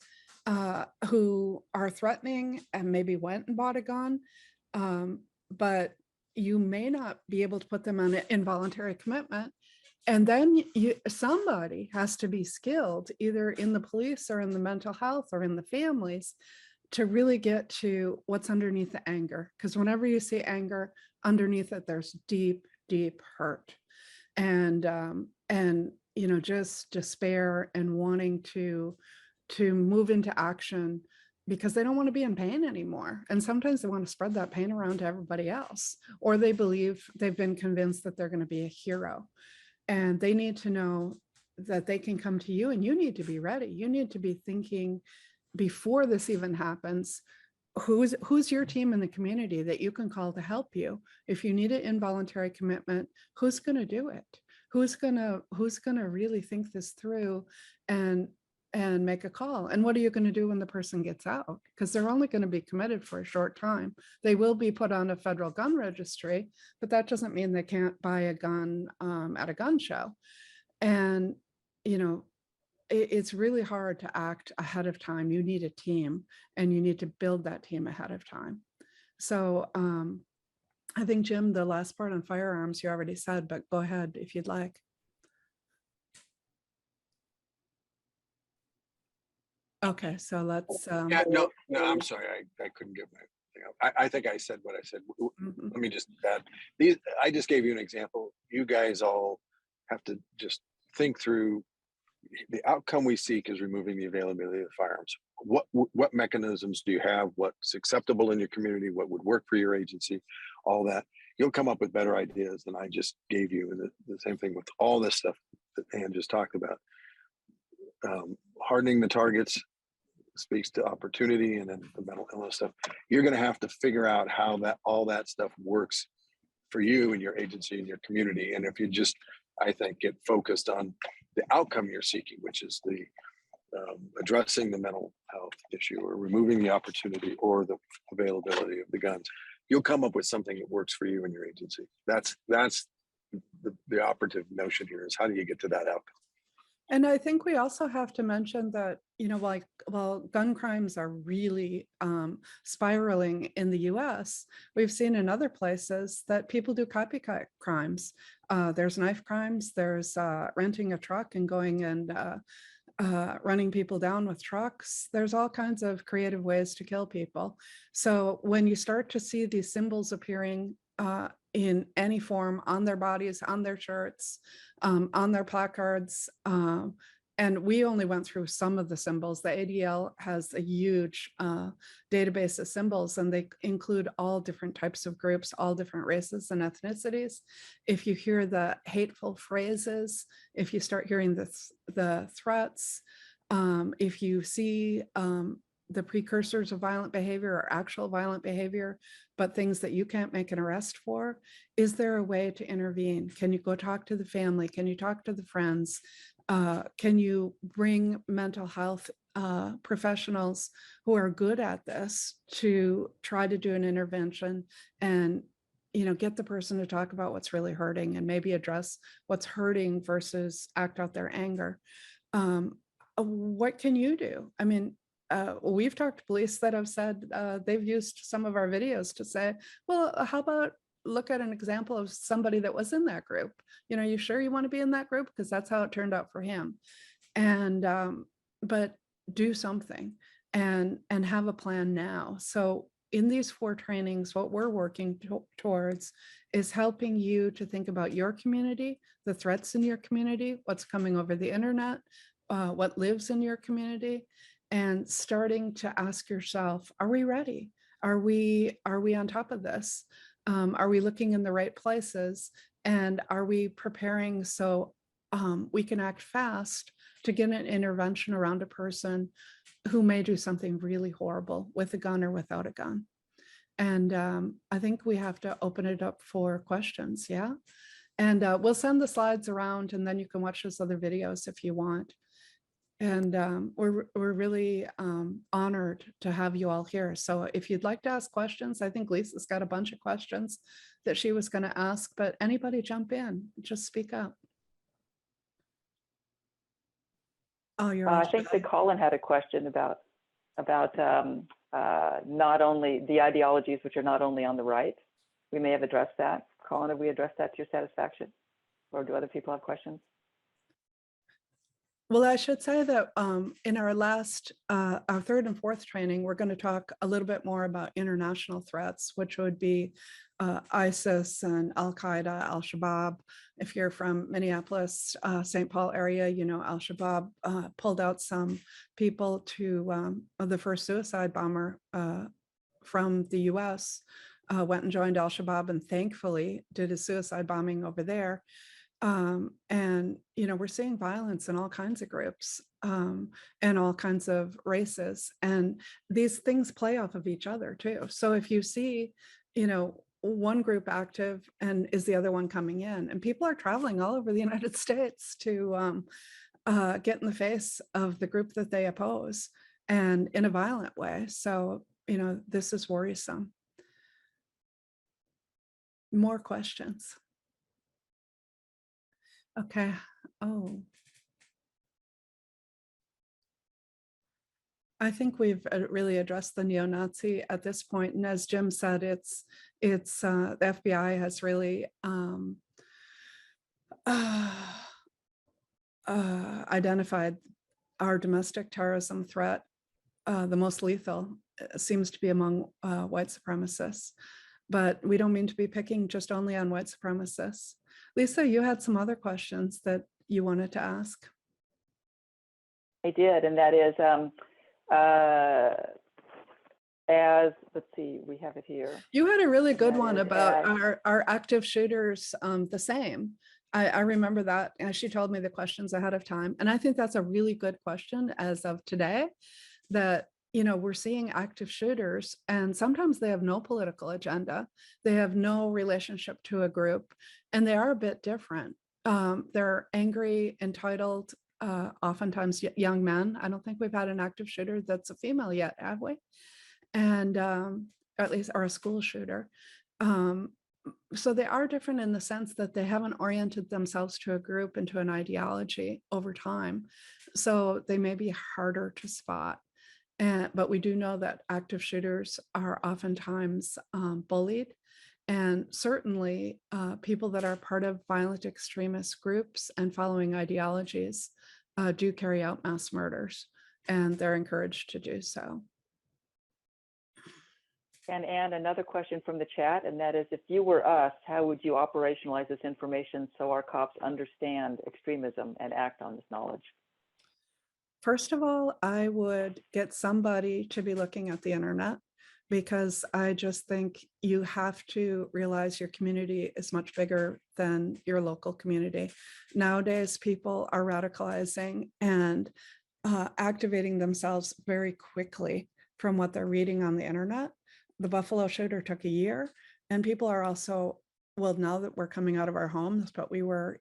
Speaker 2: who are threatening and maybe went and bought a gun, but you may not be able to put them on an involuntary commitment. And then somebody has to be skilled either in the police or in the mental health or in the families to really get to what's underneath the anger. Because whenever you see anger, underneath it, there's deep, deep hurt. And you know, just despair and wanting to move into action because they don't want to be in pain anymore. And sometimes they want to spread that pain around to everybody else, or they believe they've been convinced that they're going to be a hero. And they need to know that they can come to you, and you need to be ready. You need to be thinking before this even happens, who's your team in the community that you can call to help you? If you need an involuntary commitment, who's going to do it? Who's gonna really think this through and make a call? And what are you going to do when the person gets out? Because they're only going to be committed for a short time. They will be put on a federal gun registry, but that doesn't mean they can't buy a gun at a gun show. And, you know, it's really hard to act ahead of time. You need a team, and you need to build that team ahead of time. So I think, Jim, the last part on firearms you already said, but go ahead if you'd like. Okay, so let's.
Speaker 5: Yeah, no, I'm sorry, I couldn't give my thing up. I think I said what I said. Let me just add these. I just gave you an example. You guys all have to just think through. The outcome we seek is removing the availability of firearms. What mechanisms do you have? What's acceptable in your community? What would work for your agency? All that. You'll come up with better ideas than I just gave you. And the same thing with all this stuff that Ann just talked about. Hardening the targets speaks to opportunity, and then the mental illness stuff. You're going to have to figure out how all that stuff works for you and your agency and your community. And if you just, I think, get focused on the outcome you're seeking, which is the addressing the mental health issue or removing the opportunity or the availability of the guns, you'll come up with something that works for you and your agency. That's the operative notion here, is how do you get to that outcome?
Speaker 2: And I think we also have to mention that, you know, like, while gun crimes are really spiraling in the US, we've seen in other places that people do copycat crimes. There's knife crimes, there's renting a truck and going and running people down with trucks. There's all kinds of creative ways to kill people. So when you start to see these symbols appearing in any form on their bodies, on their shirts, on their placards, and we only went through some of the symbols. The ADL has a huge database of symbols, and they include all different types of groups, all different races and ethnicities. If you hear the hateful phrases, if you start hearing the threats, if you see the precursors of violent behavior or actual violent behavior, but things that you can't make an arrest for, is there a way to intervene? Can you go talk to the family? Can you talk to the friends? Can you bring mental health professionals who are good at this to try to do an intervention and, you know, get the person to talk about what's really hurting and maybe address what's hurting versus act out their anger? What can you do? I mean, we've talked to police that have said they've used some of our videos to say, well, how about look at an example of somebody that was in that group? You know, you sure you want to be in that group? Because that's how it turned out for him. And but do something and have a plan now. So in these 4 trainings, what we're working towards is helping you to think about your community, the threats in your community, what's coming over the internet, what lives in your community, and starting to ask yourself, are we ready? Are we on top of this? Are we looking in the right places? And are we preparing so we can act fast to get an intervention around a person who may do something really horrible with a gun or without a gun? And I think we have to open it up for questions, yeah? And we'll send the slides around, and then you can watch those other videos if you want. And we're really honored to have you all here. So if you'd like to ask questions, I think Lisa's got a bunch of questions that she was going to ask, but anybody jump in, just speak up. Oh, you're
Speaker 1: I think that Colin had a question about not only the ideologies, which are not only on the right. We may have addressed that. Colin, have we addressed that to your satisfaction? Or do other people have questions?
Speaker 2: Well, I should say that in our last, our 3rd and 4th training, we're going to talk a little bit more about international threats, which would be ISIS and Al-Qaeda, Al-Shabaab. If you're from Minneapolis, St. Paul area, you know, Al-Shabaab pulled out some people to the first suicide bomber from the US, went and joined Al-Shabaab and thankfully did a suicide bombing over there. And, you know, we're seeing violence in all kinds of groups and all kinds of races. And these things play off of each other too. So if you see, you know, one group active and is the other one coming in, and people are traveling all over the United States to get in the face of the group that they oppose and in a violent way. So, you know, this is worrisome. More questions. Okay. Oh. I think we've really addressed the neo-Nazi at this point. And as Jim said, it's the FBI has really identified our domestic terrorism threat. The most lethal seems to be among white supremacists, but we don't mean to be picking just only on white supremacists. Lisa, you had some other questions that you wanted to ask.
Speaker 1: I did, and that is, let's see, we have it here.
Speaker 2: You had a really good one about our active shooters the same. I remember that, and she told me the questions ahead of time. And I think that's a really good question as of today, that, you know, we're seeing active shooters and sometimes they have no political agenda. They have no relationship to a group and they are a bit different. They're angry, entitled, oftentimes young men. I don't think we've had an active shooter that's a female yet, have we? And at least, or a school shooter. So they are different in the sense that they haven't oriented themselves to a group and to an ideology over time. So they may be harder to spot. But we do know that active shooters are oftentimes bullied. And certainly people that are part of violent extremist groups and following ideologies do carry out mass murders, and they're encouraged to do so.
Speaker 1: And another question from the chat, and that is, if you were us, how would you operationalize this information so our cops understand extremism and act on this knowledge?
Speaker 2: First of all, I would get somebody to be looking at the internet, because I just think you have to realize your community is much bigger than your local community. Nowadays, people are radicalizing and activating themselves very quickly from what they're reading on the internet. The Buffalo shooter took a year, and people are also, well, now that we're coming out of our homes, but we were,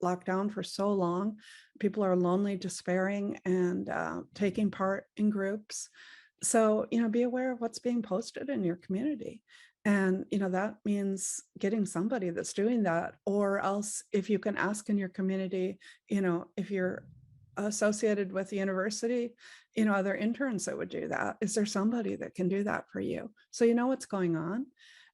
Speaker 2: locked down for so long, people are lonely, despairing, and taking part in groups. So, be aware of what's being posted in your community. And, that means getting somebody that's doing that, or else if you can ask in your community, if you're associated with the university, are there interns that would do that? Is there somebody that can do that for you? So you know what's going on,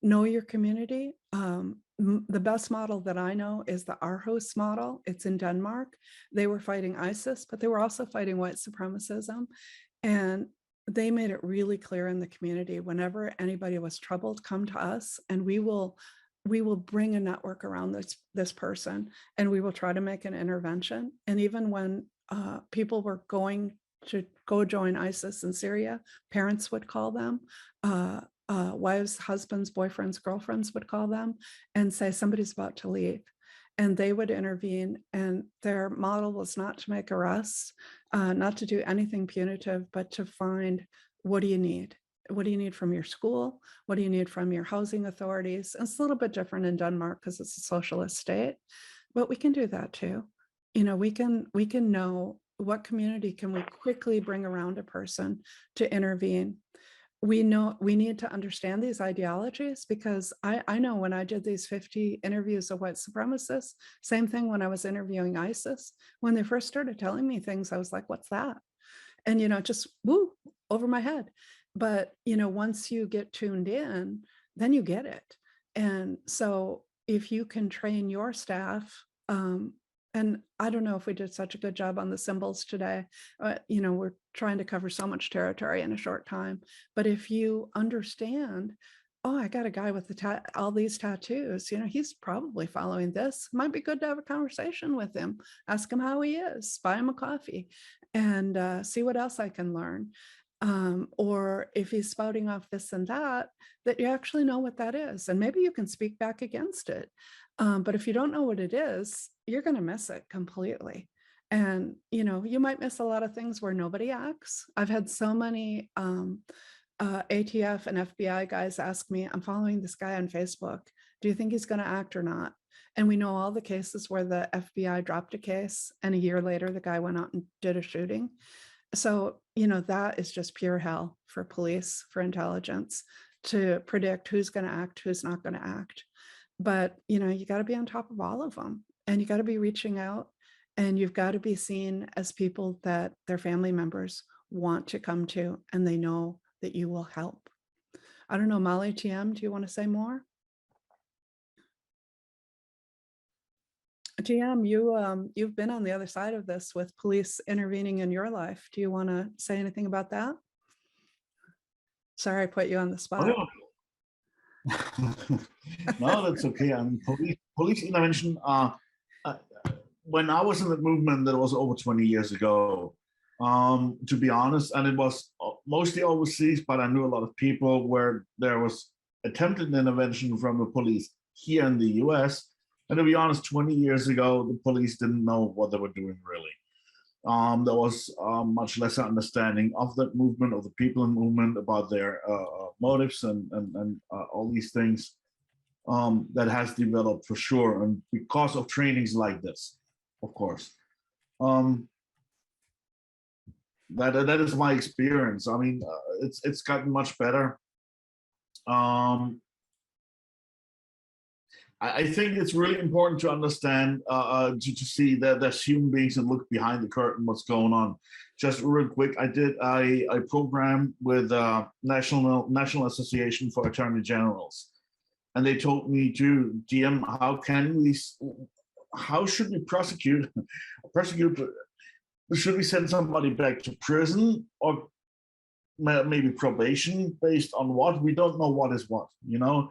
Speaker 2: know your community. The best model that I know is the Aarhus model. It's in Denmark. They were fighting ISIS, but they were also fighting white supremacism. And they made it really clear in the community, whenever anybody was troubled, come to us, and we will bring a network around this person, and we will try to make an intervention. And even when people were going to go join ISIS in Syria, parents would call them, wives, husbands, boyfriends, girlfriends would call them and say, somebody's about to leave. And they would intervene. And their model was not to make arrests, not to do anything punitive, but to find, what do you need? What do you need from your school? What do you need from your housing authorities? And it's a little bit different in Denmark because it's a socialist state, but we can do that too. We can know what community can we quickly bring around a person to intervene. We know we need to understand these ideologies, because I know when I did these 50 interviews of white supremacists, same thing when I was interviewing ISIS, when they first started telling me things, I was like, what's that? And, just woo, over my head. But, once you get tuned in, then you get it. And so if you can train your staff, and I don't know if we did such a good job on the symbols today. We're trying to cover so much territory in a short time. But if you understand, oh, I got a guy with all these tattoos, he's probably following this. Might be good to have a conversation with him. Ask him how he is. Buy him a coffee and see what else I can learn. Or if he's spouting off this and that you actually know what that is. And maybe you can speak back against it. But if you don't know what it is, you're going to miss it completely. And, you might miss a lot of things where nobody acts. I've had so many ATF and FBI guys ask me, I'm following this guy on Facebook. Do you think he's going to act or not? And we know all the cases where the FBI dropped a case and a year later, the guy went out and did a shooting. So, that is just pure hell for police, for intelligence, to predict who's going to act, who's not going to act. But, you got to be on top of all of them, and you got to be reaching out, and you've got to be seen as people that their family members want to come to, and they know that you will help. I don't know, Molly, TM, do you want to say more? TM, you've been on the other side of this with police intervening in your life. Do you want to say anything about that? Sorry, I put you on the spot.
Speaker 4: No, that's okay. I mean, police intervention. When I was in the movement, that was over 20 years ago. To be honest, and it was mostly overseas, but I knew a lot of people where there was attempted intervention from the police here in the US. And to be honest, 20 years ago, the police didn't know what they were doing really. There was much lesser understanding of that movement, of the people in movement, about their motives and all these things. that has developed for sure, and because of trainings like this, of course. That is my experience. I mean, it's gotten much better. I think it's really important to understand, to see that there's human beings and look behind the curtain, what's going on. Just real quick, I did a program with National Association for Attorney Generals, and they told me to DM, how should we prosecute? Should we send somebody back to prison, or maybe probation, based on what? We don't know what is what, you know?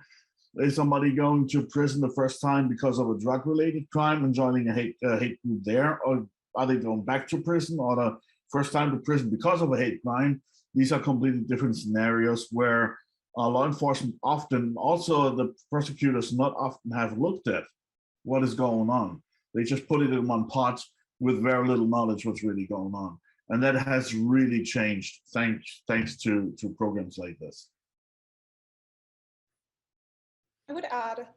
Speaker 4: Is somebody going to prison the first time because of a drug-related crime and joining a hate group there? Or are they going back to prison, or the first time to prison because of a hate crime? These are completely different scenarios where law enforcement often, also the prosecutors not often have looked at what is going on. They just put it in one pot with very little knowledge what's really going on. And that has really changed thanks to programs like this.
Speaker 3: I would add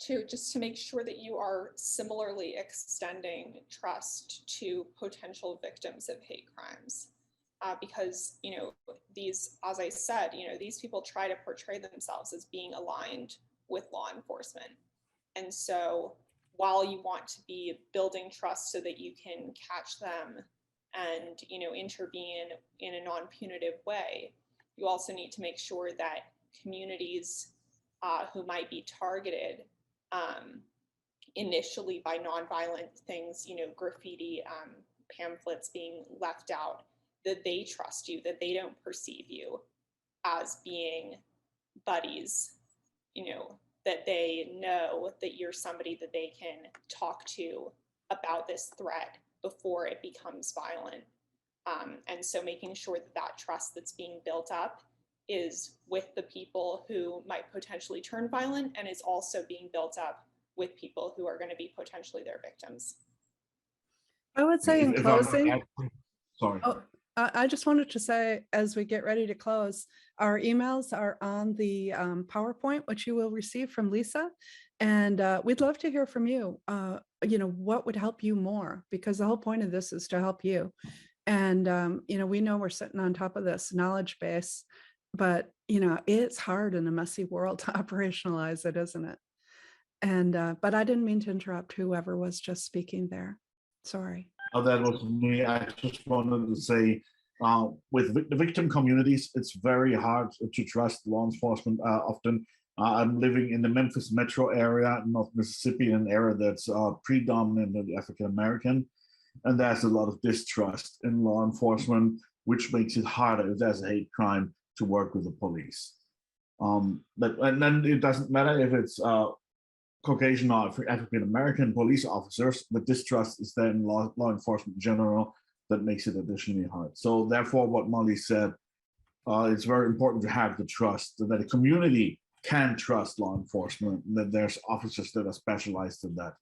Speaker 3: to, just to make sure that you are similarly extending trust to potential victims of hate crimes. Because, you know, these, as I said, you know, these people try to portray themselves as being aligned with law enforcement. And so while you want to be building trust so that you can catch them and, you know, intervene in a non-punitive way, you also need to make sure that communities who might be targeted initially by nonviolent things, you know, graffiti, pamphlets being left out, that they trust you, that they don't perceive you as being buddies, you know, that they know that you're somebody that they can talk to about this threat before it becomes violent. And so making sure that that trust that's being built up is with the people who might potentially turn violent, and is also being built up with people who are going to be potentially their victims.
Speaker 2: I would say in closing,
Speaker 4: Sorry.
Speaker 2: oh, I just wanted to say, as we get ready to close, our emails are on the PowerPoint, which you will receive from Lisa. And we'd love to hear from you. You know, what would help you more? Because the whole point of this is to help you. And, you know, we know we're sitting on top of this knowledge base, but, you know, it's hard in a messy world to operationalize it, isn't it? And, but I didn't mean to interrupt whoever was just speaking there. Sorry.
Speaker 4: Oh, that was me. I just wanted to say, with the victim communities, it's very hard to trust law enforcement often. I'm living in the Memphis metro area in North Mississippi, an area that's predominantly African American, and there's a lot of distrust in law enforcement, which makes it harder if there's a hate crime to work with the police. And then it doesn't matter if it's Caucasian or African American police officers, the distrust is there in law enforcement in general that makes it additionally hard. So therefore, what Molly said, it's very important to have the trust that the community can trust law enforcement, that there's officers that are specialized in that.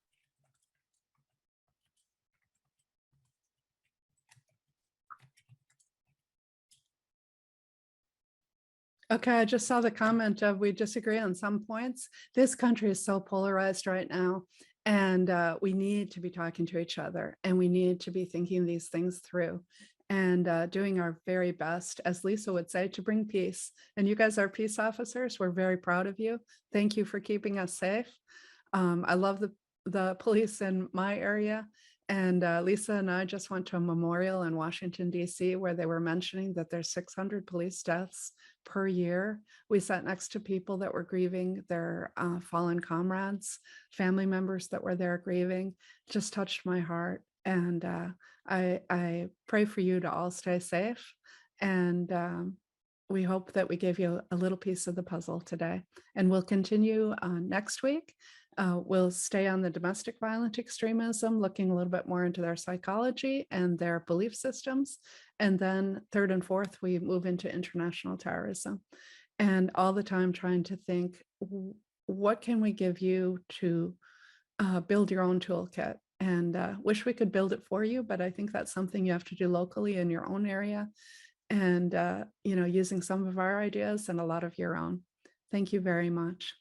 Speaker 2: Okay, I just saw the comment of we disagree on some points. This country is so polarized right now, and we need to be talking to each other, and we need to be thinking these things through and doing our very best, as Lisa would say, to bring peace. And you guys are peace officers. We're very proud of you. Thank you for keeping us safe. I love the police in my area. And Lisa and I just went to a memorial in Washington, D.C., where they were mentioning that there's 600 police deaths per year. We sat next to people that were grieving their fallen comrades, family members that were there grieving. Just touched my heart. And I pray for you to all stay safe. And we hope that we gave you a little piece of the puzzle today. And we'll continue next week. We'll stay on the domestic violent extremism, looking a little bit more into their psychology and their belief systems. And then third and fourth, we move into international terrorism. And all the time trying to think, what can we give you to build your own toolkit? And wish we could build it for you, but I think that's something you have to do locally in your own area. And, you know, using some of our ideas and a lot of your own. Thank you very much.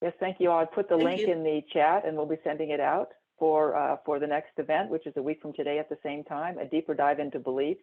Speaker 1: Yes, thank you all. I put the link in the chat and we'll be sending it out for the next event, which is a week from today at the same time, a deeper dive into beliefs.